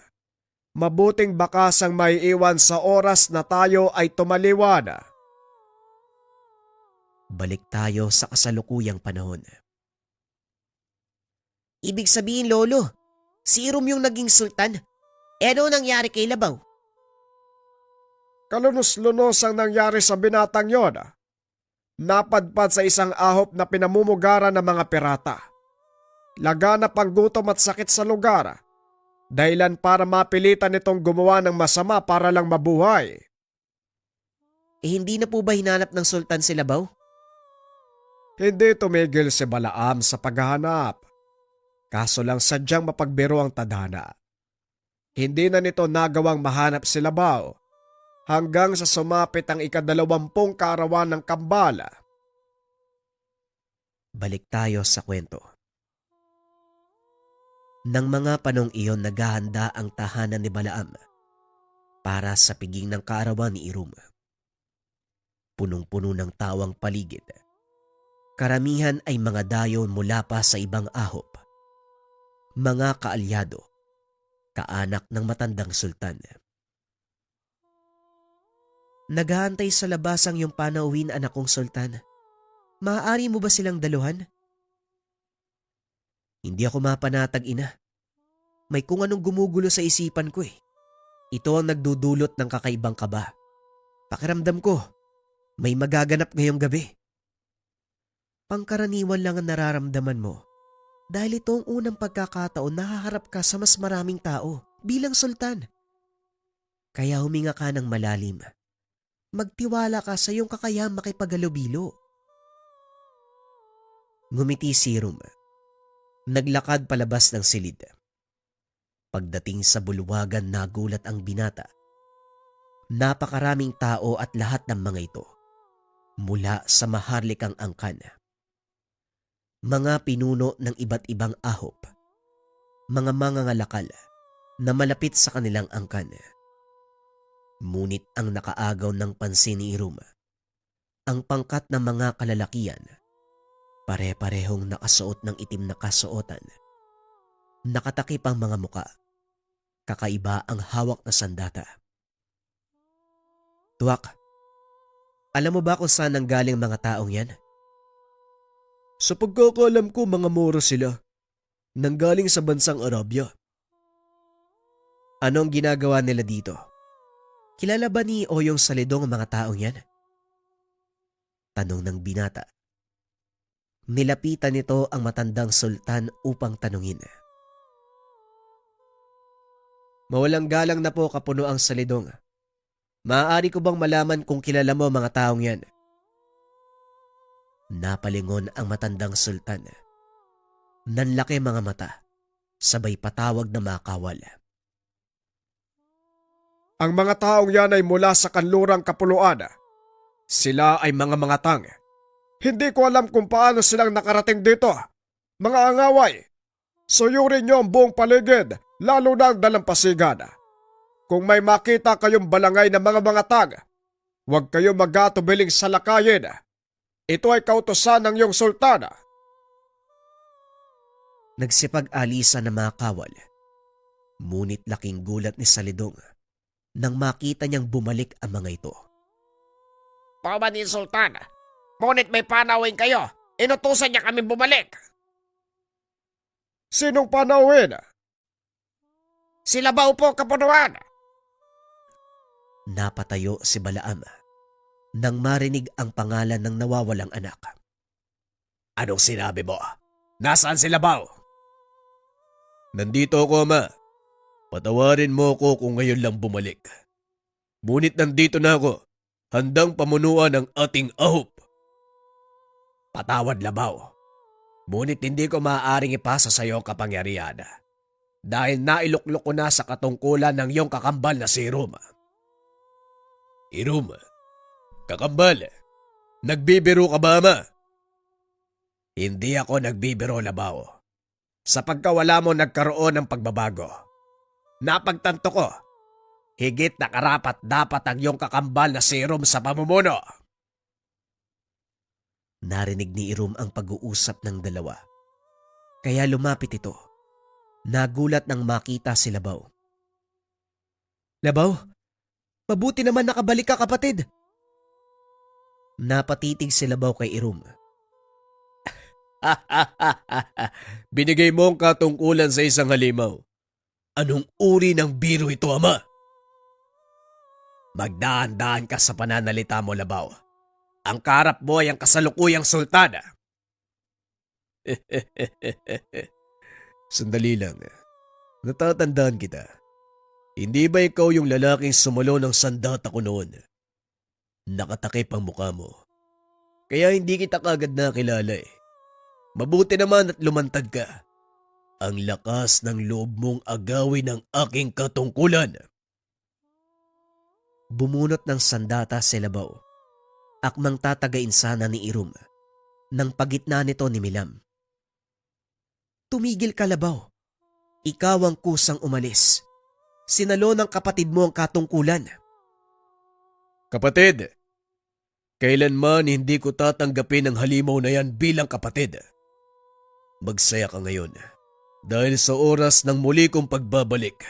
Speaker 2: mabuting bakasang maiiwan sa oras na tayo ay tumaliwan.
Speaker 1: Balik tayo sa kasalukuyang panahon.
Speaker 3: Ibig sabihin, Lolo, si Irom yung naging sultan. Ano nangyari kay Labaw?
Speaker 2: Kalunos-lunos ang nangyari sa binatang yon. Napadpad sa isang ahop na pinamumugaran ng mga pirata. Laganap ang gutom at sakit sa lugar. Dahilan para mapilitan itong gumawa ng masama para lang mabuhay.
Speaker 3: Hindi na po ba hinanap ng sultan si Labaw?
Speaker 2: Hindi tumigil si Balaam sa paghahanap. Kaso lang sadyang mapagbiro ang tadhana. Hindi na nito nagawang mahanap si Labaw hanggang sa sumapit ang 20 kaarawan ng Kambala.
Speaker 1: Balik tayo sa kwento. Nang mga panong iyon naghahanda ang tahanan ni Balaam para sa piging ng kaarawan ni Irum. Punong-puno ng tawang paligid. Karamihan ay mga dayon mula pa sa ibang ahop. Mga kaalyado, kaanak ng matandang sultan. Naghahantay sa labas ang iyong panauhin, anak kong sultan. Maaari mo ba silang daluhan? Hindi ako mapanatag, ina. May kung anong gumugulo sa isipan ko eh. Ito ang nagdudulot ng kakaibang kaba. Pakiramdam ko, may magaganap ngayong gabi. Pangkaraniwan lang ang nararamdaman mo dahil ito ang unang pagkakataon na haharap ka sa mas maraming tao bilang sultan. Kaya huminga ka ng malalim. Magtiwala ka sa iyong kakayahang makipaghalubilo. Ngumiti si Irum. Naglakad palabas ng silid. Pagdating sa bulwagan, nagulat ang binata. Napakaraming tao at lahat ng mga ito mula sa maharlikang angkan. Mga pinuno ng iba't ibang ahop, mga mangangalakal na malapit sa kanilang angkan. Ngunit ang nakaagaw ng pansin ni Irum, ang pangkat ng mga kalalakian, pare-parehong nakasuot ng itim na kasuotan. Nakatakip ang mga muka, kakaiba ang hawak na sandata. Tuwak, alam mo ba kung saan nanggaling mga taong yan? Sa pagkakaalam ko, mga Moro sila. Nanggaling sa bansang Arabia. Anong ginagawa nila dito? Kilala ba ni Oyong Salidong ang mga taong yan? Tanong ng binata. Nilapitan nito ang matandang sultan upang tanungin. Mawalang galang na po, Kapuno ang Salidong. Maaari ko bang malaman kung kilala mo mga taong yan? Napalingon ang matandang sultan. Nanlaki mga mata, sabay patawag na makawal.
Speaker 2: Ang mga taong yan ay mula sa kanlurang kapuluan. Sila ay mga tang. Hindi ko alam kung paano silang nakarating dito. Mga angaway, suyurin niyo ang buong paligid, lalo na ang dalampasigan. Kung may makita kayong balangay na mga tang, huwag kayo magatubiling salakayin. Ito ay kautusan ng iyong sultana.
Speaker 1: Nagsipag-alisa na mga kawal. Ngunit laking gulat ni Salidong nang makita niyang bumalik ang mga ito.
Speaker 4: Paman ni Sultan, ngunit may panawin kayo. Inutusan niya kami bumalik.
Speaker 2: Sinong panawin?
Speaker 4: Si Labaw po, Kapunuan.
Speaker 1: Napatayo si Balaam nang marinig ang pangalan ng nawawalang anak.
Speaker 2: Anong sinabi mo? Nasaan si Labaw?
Speaker 1: Nandito ako, Ama. Patawarin mo ako kung ngayon lang bumalik. Ngunit nandito na ako, handang pamunuan ang ating ahop.
Speaker 2: Patawad, Labaw. Ngunit hindi ko maaaring ipasa sa iyo ang kapangyarihan dahil nailuklok ko na sa katungkulan ng iyong kakambal na si Irum.
Speaker 1: Irum, kakambal, nagbibiro ka ba, Ama?
Speaker 2: Hindi ako nagbibiro, Labaw. Sa pagkawala mo nagkaroon ng pagbabago. Napagtanto ko, higit na karapat dapat ang iyong kakambal na si Irum sa pamumuno.
Speaker 1: Narinig ni Irum ang pag-uusap ng dalawa. Kaya lumapit ito. Nagulat nang makita si Labaw. Labaw, mabuti naman nakabalik ka, kapatid. Napatitig si Labaw kay Irum.
Speaker 2: Binigay mo ang katungkulan sa isang halimaw.
Speaker 1: Anong uri ng biro ito, Ama?
Speaker 2: Magdaan-daan ka sa pananalita mo, Labaw. Ang karap mo ay ang kasalukuyang sultan.
Speaker 1: Sandali lang. Natatandaan kita. Hindi ba ikaw yung lalaking sumulo ng sandata ko noon? Nakatakip ang mukha mo. Kaya hindi kita kagad nakilala eh. Mabuti naman at lumantad ka. Ang lakas ng loob mong agawin ang aking katungkulan. Bumunot ng sandata si Labaw. Akmang tatagain sana ni Irum. Nang pagitna nito ni Milam. Tumigil ka, Labaw. Ikaw ang kusang umalis. Sinalo ng kapatid mo ang katungkulan. Kapatid, kailanman hindi ko tatanggapin ang halimaw na yan bilang kapatid. Magsaya ka ngayon. Dahil sa oras ng muli kong pagbabalik,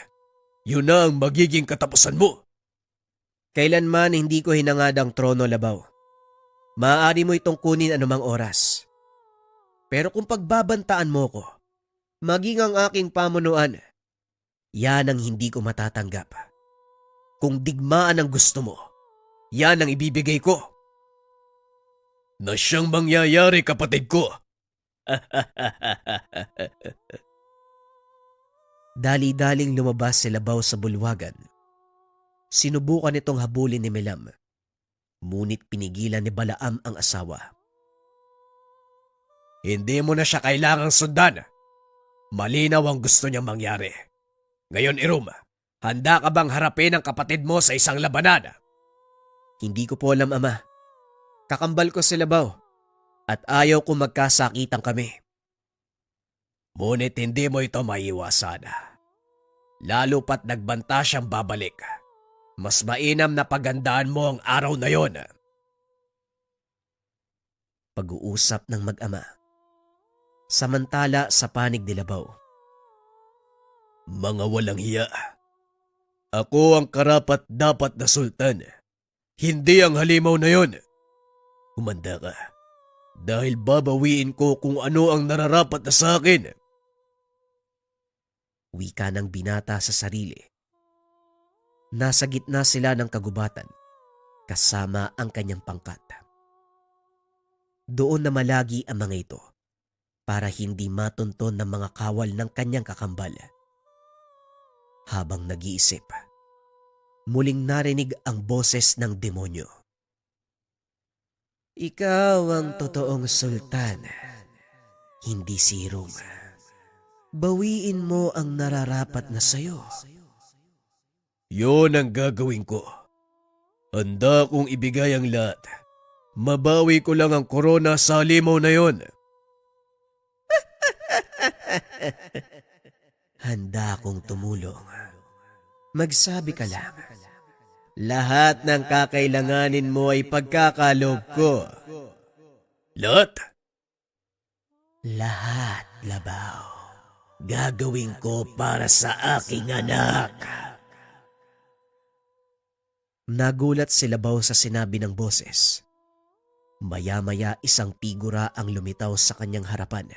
Speaker 1: yun na ang magiging katapusan mo. Kailanman hindi ko hinangad ang trono, Labaw. Maaari mo itong kunin anumang oras. Pero kung pagbabantaan mo ko, maging ang aking pamunuan, yan ang hindi ko matatanggap. Kung digmaan ang gusto mo, yan ang ibibigay ko. Na siyang mangyayari, kapatid ko. Dali-daling lumabas si Labaw sa bulwagan. Sinubukan itong habulin ni Milam. Ngunit pinigilan ni Balaam ang asawa.
Speaker 2: Hindi mo na siya kailangang sundan. Malinaw ang gusto niyang mangyari. Ngayon, Irum, handa ka bang harapin ang kapatid mo sa isang labanan?
Speaker 1: Hindi ko po alam, Ama. Kakambal ko si Labaw at ayaw ko magkasakitan kami.
Speaker 2: Ngunit hindi mo ito maiwasan. Lalo pat nagbanta siyang babalik. Mas mainam na pagandaan mo ang araw na yon.
Speaker 1: Pag-uusap ng mag-ama. Samantala sa panig ni Labaw. Mga walang hiya. Ako ang karapat dapat na sultan. Hindi ang halimaw na yon. Humanda ka. Dahil babawiin ko kung ano ang nararapat na sa akin. Wika ng binata sa sarili. Nasa gitna sila ng kagubatan, kasama ang kanyang pangkat. Doon na malagi ang mga ito para hindi matunton ng mga kawal ng kanyang kakambal. Habang nag-iisip, muling narinig ang boses ng demonyo. Ikaw ang totoong sultan, hindi si Roma. Bawiin mo ang nararapat na sayo. Yun ang gagawin ko. Handa kong ibigay ang lahat. Mabawi ko lang ang korona sa halimaw na yon. Handa akong tumulong. Magsabi ka lang. Lahat ng kakailanganin mo ay pagkakalob ko. Lahat? Lahat, Labaw. Gagawin ko para sa aking anak. Nagulat si Labaw sa sinabi ng boses. Maya-maya isang figura ang lumitaw sa kanyang harapan.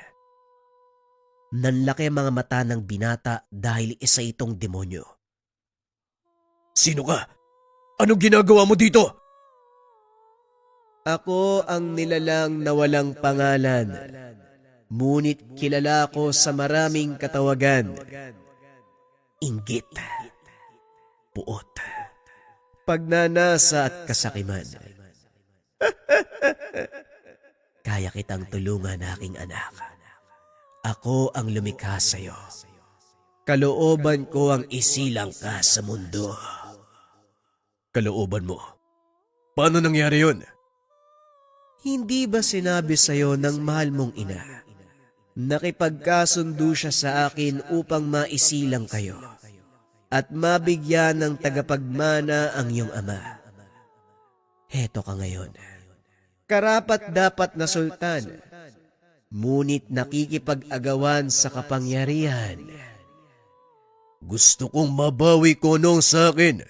Speaker 1: Nanlaki ang mga mata ng binata dahil isa itong demonyo. Sino ka? Anong ginagawa mo dito? Ako ang nilalang na walang pangalan, ngunit kilala ko sa maraming katawagan. Inggit, puot, pagnanasa at kasakiman. Kaya kitang tulungan, aking anak. Ako ang lumikha sa'yo. Kalooban ko ang isilang ka sa mundo. Kalooban mo? Paano nangyari yun? Hindi ba sinabi sa'yo ng mahal mong ina? Nakipagkasundo siya sa akin upang maisilang kayo at mabigyan ng tagapagmana ang iyong ama. Heto ka ngayon. Karapat dapat na sultan, ngunit nakikipag-agawan sa kapangyarihan. Gusto kong mabawi ko nung sa akin.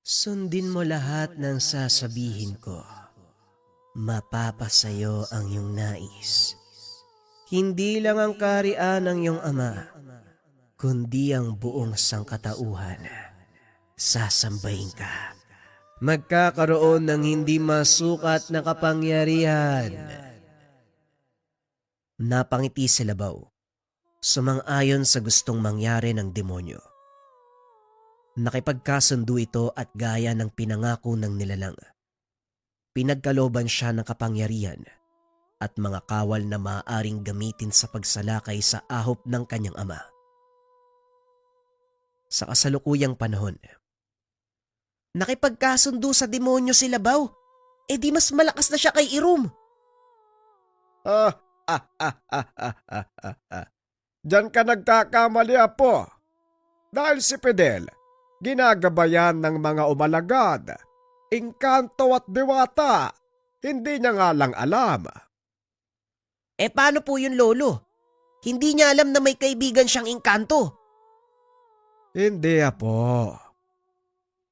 Speaker 1: Sundin mo lahat ng sasabihin ko. Mapapasayo ang iyong nais. Hindi lang ang kaharian ng iyong ama, kundi ang buong sangkatauhan. Sasambahin ka. Magkakaroon ng hindi masukat na kapangyarihan. Napangiti si Labaw, sumang-ayon sa gustong mangyari ng demonyo. Nakipagkasundo ito at gaya ng pinangako ng nilalang. Pinagkaloban siya ng kapangyarihan at mga kawal na maaaring gamitin sa pagsalakay sa ahop ng kanyang ama. Sa kasalukuyang panahon,
Speaker 3: Nakipagkasundo sa demonyo si Labaw. Eh di mas malakas na siya kay Irum.
Speaker 2: Diyan ka nagkakamali, Apo. Dahil si Fidel, ginagabayan ng mga umalagad, engkanto at diwata. Hindi niya nga lang alam.
Speaker 3: Eh paano po yun, Lolo? Hindi niya alam na may kaibigan siyang engkanto.
Speaker 2: Hindi, Apo.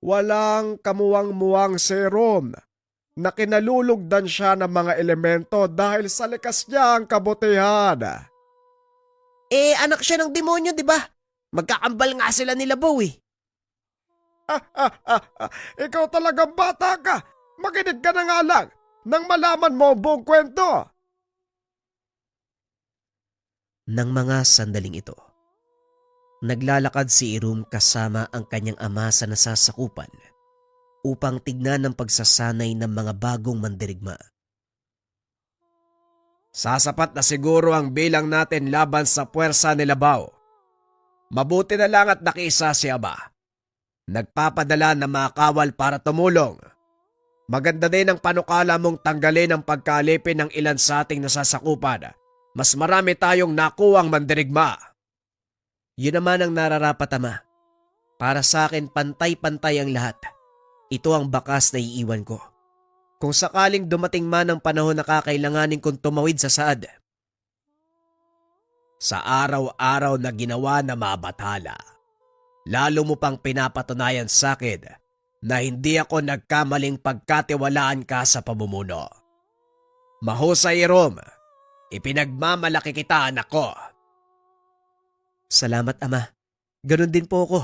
Speaker 2: Walang kamuwang-muwang serum na kinalulugdan siya ng mga elemento dahil sa likas niya ang kabutihan.
Speaker 3: Eh anak siya ng demonyo, di ba? Magkakambal nga sila ni Labaw eh.
Speaker 2: Ikaw talagang bata ka. Makinig ka na nga lang nang malaman mo ang buong kwento.
Speaker 1: ng mga sandaling ito, naglalakad si Irum kasama ang kanyang ama sa nasasakupan upang tignan ang pagsasanay ng mga bagong mandirigma.
Speaker 2: Sasapat na siguro ang bilang natin laban sa puwersa ni Labaw. Mabuti na lang at nakiisa si Ama. Nagpapadala ng mga kawal para tumulong. Maganda din ang panukala mong tanggalin ang pagkaalipin ng ilan sa ating nasasakupan. Mas marami tayong nakuwang mandirigma.
Speaker 1: Yun naman ang nararapat, Ama. Para sa akin, pantay-pantay ang lahat. Ito ang bakas na iiwan ko. Kung sakaling dumating man ang panahon na kakailanganin kong tumawid sa saad.
Speaker 2: Sa araw-araw na ginawa na mabathala, lalo mo pang pinapatunayan sa akin na hindi ako nagkamaling pagkatiwalaan ka sa pamumuno. Mahusay, Irum. Ipinagmamalaki kita, anak ko.
Speaker 1: Salamat, Ama. Ganon din po ako.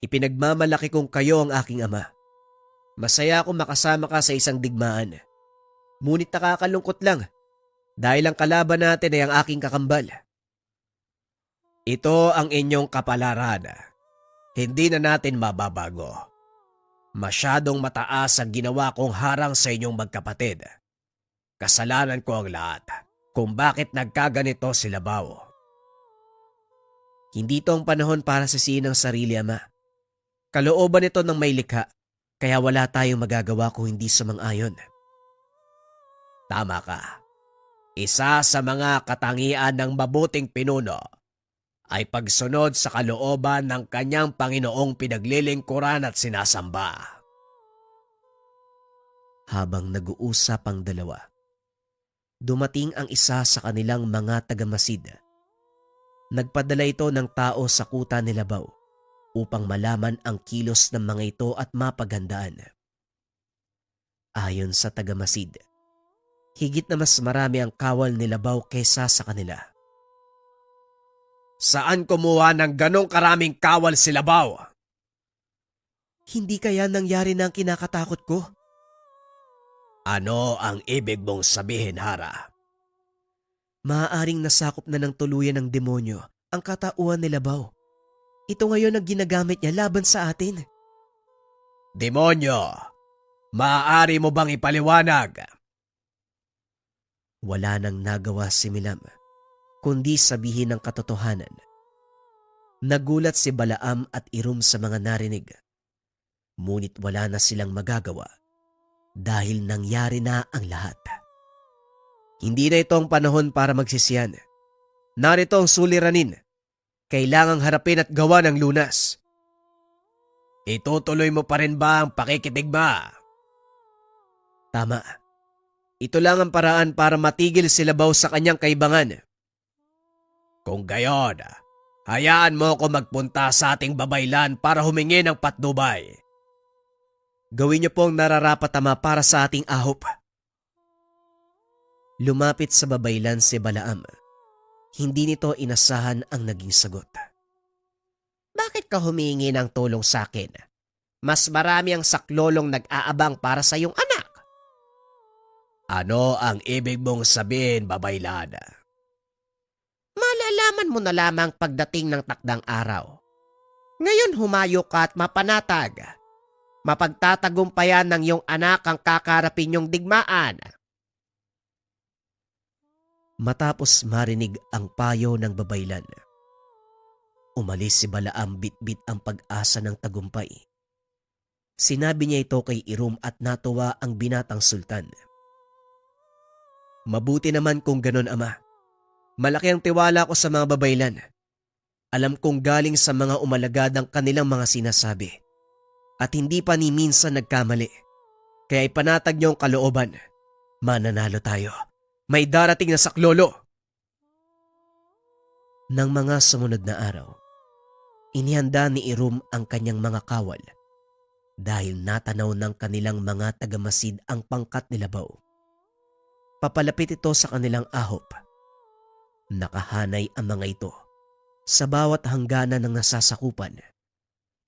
Speaker 1: Ipinagmamalaki kong kayo ang aking ama. Masaya akong makasama ka sa isang digmaan. Ngunit nakakalungkot lang dahil ang kalaban natin ay ang aking kakambal.
Speaker 2: Ito ang inyong kapalaran. Hindi na natin mababago. Masyadong mataas ang ginawa kong harang sa inyong magkapatid. Kasalanan ko ang lahat kung bakit nagkaganito si Labaw.
Speaker 1: Hindi ito ang panahon para sisihin ang sarili, Ama. Kalooban ito ng may likha, kaya wala tayong magagawa kung hindi sumang-ayon.
Speaker 2: Tama ka. Isa sa mga katangian ng mabuting pinuno ay pagsunod sa kalooban ng kanyang Panginoong pinaglilingkuran at sinasamba.
Speaker 1: Habang nag-uusap ang dalawa, dumating ang isa sa kanilang mga tagamasid. Nagpadala ito ng tao sa kuta ni Labaw upang malaman ang kilos ng mga ito at mapaghandaan. Ayon sa tagamasid, higit na mas marami ang kawal ni Labaw kaysa sa kanila.
Speaker 2: Saan kumuha ng ganong karaming kawal si Labaw?
Speaker 1: Hindi kaya nangyari na ang kinakatakot ko?
Speaker 2: Ano ang ibig mong sabihin, Hara?
Speaker 1: Maaaring nasakop na ng tuluyan ng demonyo ang katauhan ni Labaw. Ito ngayon ang ginagamit niya laban sa atin.
Speaker 2: Demonyo, maaari mo bang ipaliwanag?
Speaker 1: Wala nang nagawa si Milam, kundi sabihin ang katotohanan. Nagulat si Balaam at Irum sa mga narinig. Ngunit wala na silang magagawa dahil nangyari na ang lahat. Hindi na ito ang panahon para magsisiyan. Narito ang suliranin. Kailangang harapin at gawa ng lunas.
Speaker 2: Itutuloy mo pa rin ba ang pakikitigma?
Speaker 1: Tama. Ito lang ang paraan para matigil si Labaw sa kanyang kaibangan.
Speaker 2: Kung gayon, hayaan mo ako magpunta sa ating babaylan para humingi ng patnubay.
Speaker 1: Gawin niyo po ang nararapat, Ama, para sa ating ahop. Lumapit sa babaylan si Balaam. Hindi nito inasahan ang naging sagot.
Speaker 3: Bakit ka humingi ng tulong sa akin? Mas marami ang saklolong nag-aabang para sa iyong anak.
Speaker 2: Ano ang ibig mong sabihin, babaylan?
Speaker 3: Malalaman mo na lamang pagdating ng takdang araw. Ngayon humayo ka at mapanatag. Mapagtatagumpayan ng iyong anak ang kakarapin niyong digmaan.
Speaker 1: Matapos marinig ang payo ng babaylan, umalis si Balaam bitbit ang pag-asa ng tagumpay. Sinabi niya ito kay Irum at natuwa ang binatang sultan. Mabuti naman kung ganon, Ama. Malaki ang tiwala ko sa mga babaylan. Alam kong galing sa mga umalagad ang kanilang mga sinasabi. At hindi pa ni minsan nagkamali. Kaya ipanatag niyo ang kalooban. Mananalo tayo. May darating na saklolo. Nang mga sumunod na araw, inihanda ni Irum ang kanyang mga kawal dahil natanaw ng kanilang mga tagamasid ang pangkat ni Labaw. Papalapit ito sa kanilang ahop. Nakahanay ang mga ito sa bawat hangganan ng nasasakupan,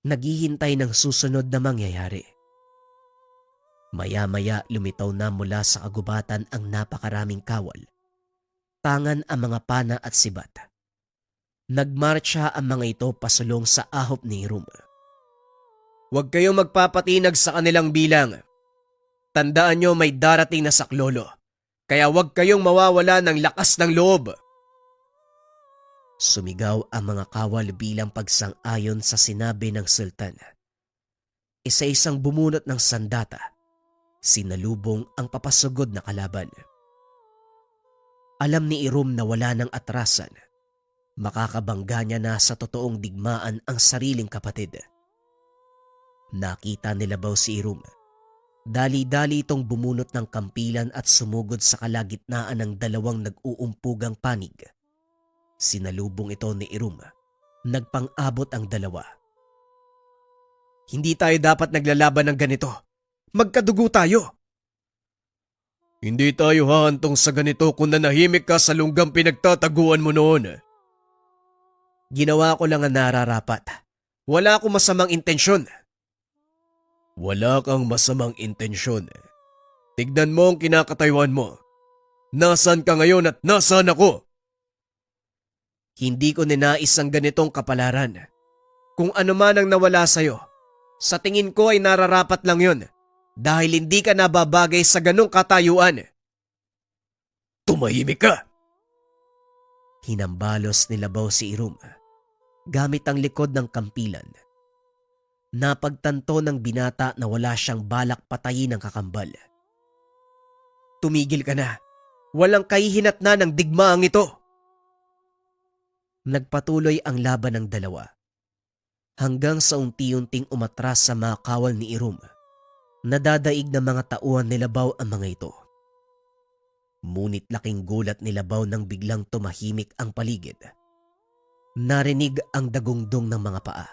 Speaker 1: naghihintay ng susunod na mangyayari. Maya-maya lumitaw na mula sa kagubatan ang napakaraming kawal. Tangan ang mga pana at sibat. Nagmarcha ang mga ito pasulong sa ahop ni Irum. Huwag kayong magpapatinag sa kanilang bilang. Tandaan nyo may darating na saklolo, kaya huwag kayong mawawala ng lakas ng loob. Sumigaw ang mga kawal bilang pagsang-ayon sa sinabi ng sultan. Isa-isang bumunot ng sandata. Sinalubong ang papasugod na kalaban. Alam ni Irum na wala ng atrasan. Makakabangga niya na sa totoong digmaan ang sariling kapatid. Nakita ni Labaw si Irum. Dali-dali itong bumunot ng kampilan at sumugod sa kalagitnaan ng dalawang nag-uumpugang panig. Sinalubong ito ni Irum. Nagpang-abot ang dalawa. Hindi tayo dapat naglalaban ng ganito. Magkadugo tayo. Hindi tayo hahantong sa ganito kung nanahimik ka sa lunggang pinagtataguan mo noon. Ginawa ko lang ang nararapat. Wala akong masamang intensyon. Wala kang masamang intensyon. Tignan mo ang kinakatayuan mo. Nasaan ka ngayon at nasaan ako? Hindi ko ninais ang ganitong kapalaran. Kung ano man ang nawala sa'yo, sa tingin ko ay nararapat lang yun. Dahil hindi ka nababagay sa ganong katayuan. Tumahimik ka! Hinambalos ni Labaw si Irum gamit ang likod ng kampilan. Napagtanto ng binata na wala siyang balak patayin ng kakambal. Tumigil ka na. Walang kahihinat na ng digmaang ito. Nagpatuloy ang laban ng dalawa hanggang sa unti-unting umatras sa mga kawal ni Irum. Nadadaig na mga tauhan ni Labaw ang mga ito. Ngunit laking gulat ni Labaw nang biglang tumahimik ang paligid. Narinig ang dagungdong ng mga paa.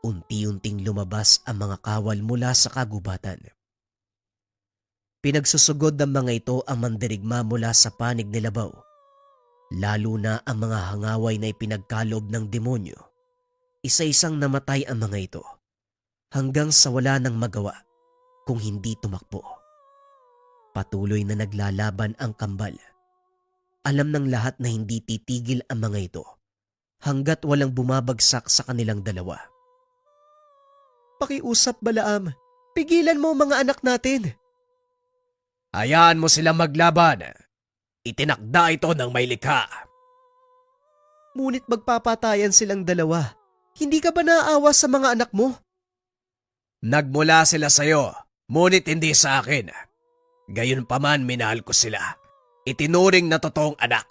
Speaker 1: Unti-unting lumabas ang mga kawal mula sa kagubatan. Pinagsusugod ng mga ito ang mandirigma mula sa panig ni Labaw. Lalo na ang mga hangaway na ipinagkalob ng demonyo. Isa-isang namatay ang mga ito hanggang sa wala nang magawa kung hindi tumakbo. Patuloy na naglalaban ang kambal. Alam ng lahat na hindi titigil ang mga ito hanggat walang bumabagsak sa kanilang dalawa.
Speaker 3: Pakiusap, Balaam. Pigilan mo ang mga anak natin.
Speaker 2: Hayaan mo silang maglaban. Itinakda ito ng may likha.
Speaker 3: Ngunit magpapatayan silang dalawa. Hindi ka ba naaawa sa mga anak mo?
Speaker 2: Nagmula sila sa'yo, ngunit hindi sa akin. Gayunpaman minahal ko sila. Itinuring na totoong anak.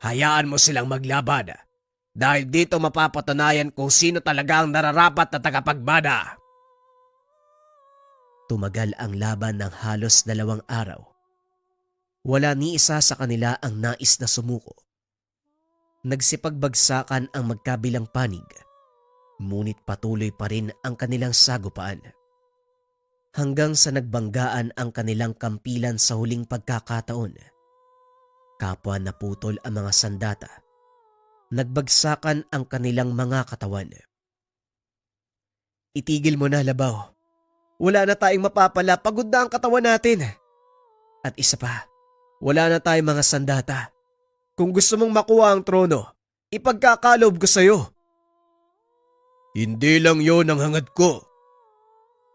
Speaker 2: Hayaan mo silang maglaban. Dahil dito mapapatunayan kung sino talaga ang nararapat na tagapagmana.
Speaker 1: Tumagal ang laban ng halos 2 araw. Wala ni isa sa kanila ang nais na sumuko. Nagsipagbagsakan ang magkabilang panig, ngunit patuloy pa rin ang kanilang sagupaan. Hanggang sa nagbanggaan ang kanilang kampilan sa huling pagkakataon. Kapwa naputol ang mga sandata. Nagbagsakan ang kanilang mga katawan.
Speaker 3: Itigil mo na, Labaw. Wala na tayong mapapala, pagod na ang katawan natin. At isa pa, wala na tayong mga sandata. Kung gusto mong makuha ang trono, ipagkakalob ko sa'yo.
Speaker 2: Hindi lang yon ang hangad ko.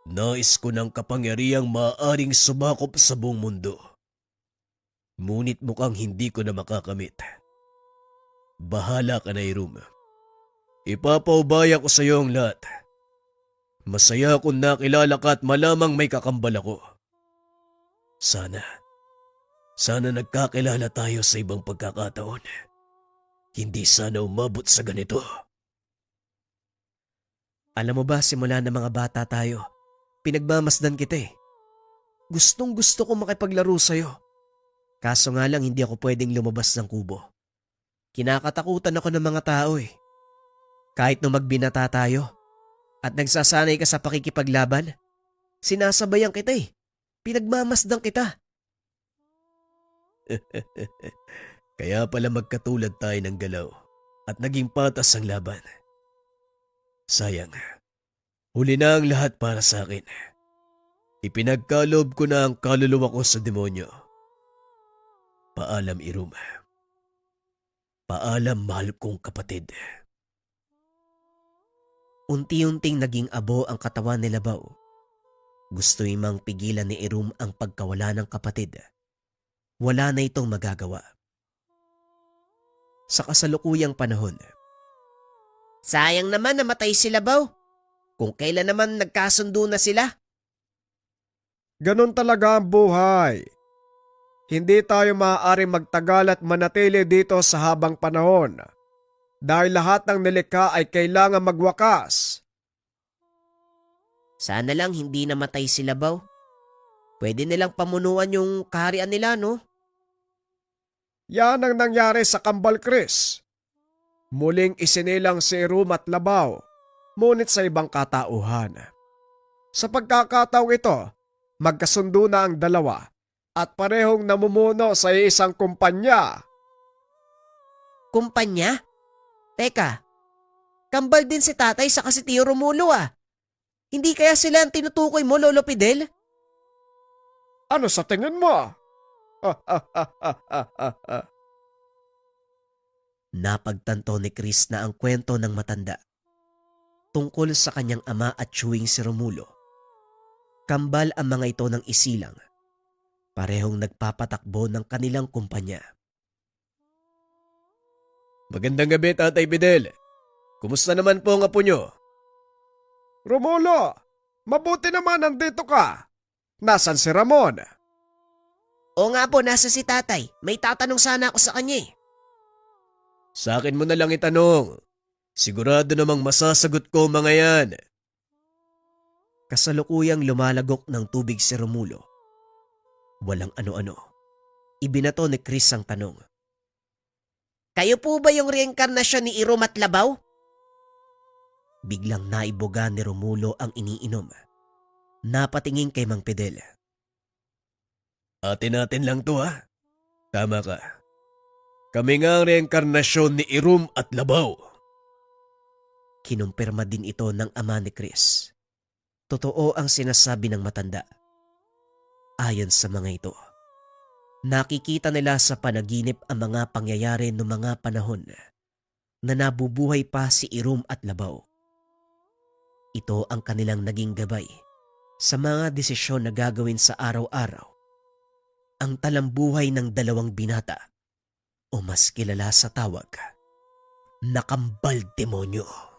Speaker 2: Nais ko ng kapangyarihang maaaring sumakop sa buong mundo. Ngunit mukhang hindi ko na makakamit. Bahala ka na, Irum. Ipapaubaya ko sa iyo ang lahat. Masaya akong nakilala ka at malamang may kakambal ako. Sana nagkakilala tayo sa ibang pagkakataon. Hindi sana umabot sa ganito.
Speaker 3: Alam mo ba, simula na mga bata tayo, pinagmamasdan kita eh. Gustong gusto ko makipaglaro sa'yo. Kaso nga lang hindi ako pwedeng lumabas ng kubo. Kinakatakutan ako ng mga tao eh. Kahit nung magbinata tayo at nagsasanay ka sa pakikipaglaban, sinasabayan kita eh. Pinagmamasdan kita.
Speaker 2: Kaya pala magkatulad tayo ng galaw at naging patas ang laban. Sayang, huli na ang lahat para sa akin. Ipinagkalob ko na ang kaluluwa ko sa demonyo. Paalam, Irum. Paalam, mahal kong kapatid.
Speaker 1: Unti-unting naging abo ang katawan ni Labaw. Gusto imang pigilan ni Irum ang pagkawala ng kapatid. Wala na itong magagawa. Sa kasalukuyang panahon,
Speaker 3: Sayang naman namatay si Labaw. Kung kailan naman nagkasundo na sila.
Speaker 2: Ganon talaga ang buhay. Hindi tayo maaari magtagal at manatili dito sa habang panahon. Dahil lahat ng nilikha ay kailangan magwakas.
Speaker 3: Sana lang hindi namatay si Labaw. Pwede nilang pamunuan yung kaharian nila, no?
Speaker 2: Yan ang nangyari sa Kambal Chris. Muling isinilang si Irum at Labaw, ngunit sa ibang katauhan. Sa pagkakataong ito, magkasundo na ang dalawa at parehong namumuno sa isang kumpanya.
Speaker 3: Kumpanya? Teka, kambal din si tatay sa si Tio Romulo ah. Hindi kaya sila ang tinutukoy mo, Lolo Fidel?
Speaker 2: Ano sa tingin mo?
Speaker 1: napagtanto ni Chris na ang kwento ng matanda tungkol sa kanyang ama at tiyuwing si Romulo. Kambal ang mga ito ng isilang. Parehong nagpapatakbo ng kanilang kumpanya.
Speaker 2: Magandang gabi, Tatay Fidel. Kumusta naman po ang apo nyo? Romulo, mabuti naman nandito ka. Nasaan si Ramon?
Speaker 3: Oo nga po, nasa si tatay. May tatanong sana ako sa kanya eh.
Speaker 2: Sa akin mo na lang itanong. Sigurado namang masasagot ko mga yan.
Speaker 1: Kasalukuyang lumalagok ng tubig si Romulo. Walang ano-ano. Ibinato ni Chris ang tanong.
Speaker 3: Kayo po ba yung reinkarnasyon ni Irum at Labaw?
Speaker 1: Biglang naiboga ni Romulo ang iniinom. Napatingin kay Mang Fidel.
Speaker 2: Atin natin lang to ha. Tama ka. Kami nga ang reinkarnasyon ni Irum at Labaw.
Speaker 1: Kinumpirma din ito ng ama ni Chris. Totoo ang sinasabi ng matanda. Ayon sa mga ito, nakikita nila sa panaginip ang mga pangyayari noong mga panahon na nabubuhay pa si Irom at Labaw. Ito ang kanilang naging gabay sa mga desisyon na gagawin sa araw-araw. Ang talambuhay ng dalawang binata o mas kilala sa tawag na kambal demonyo.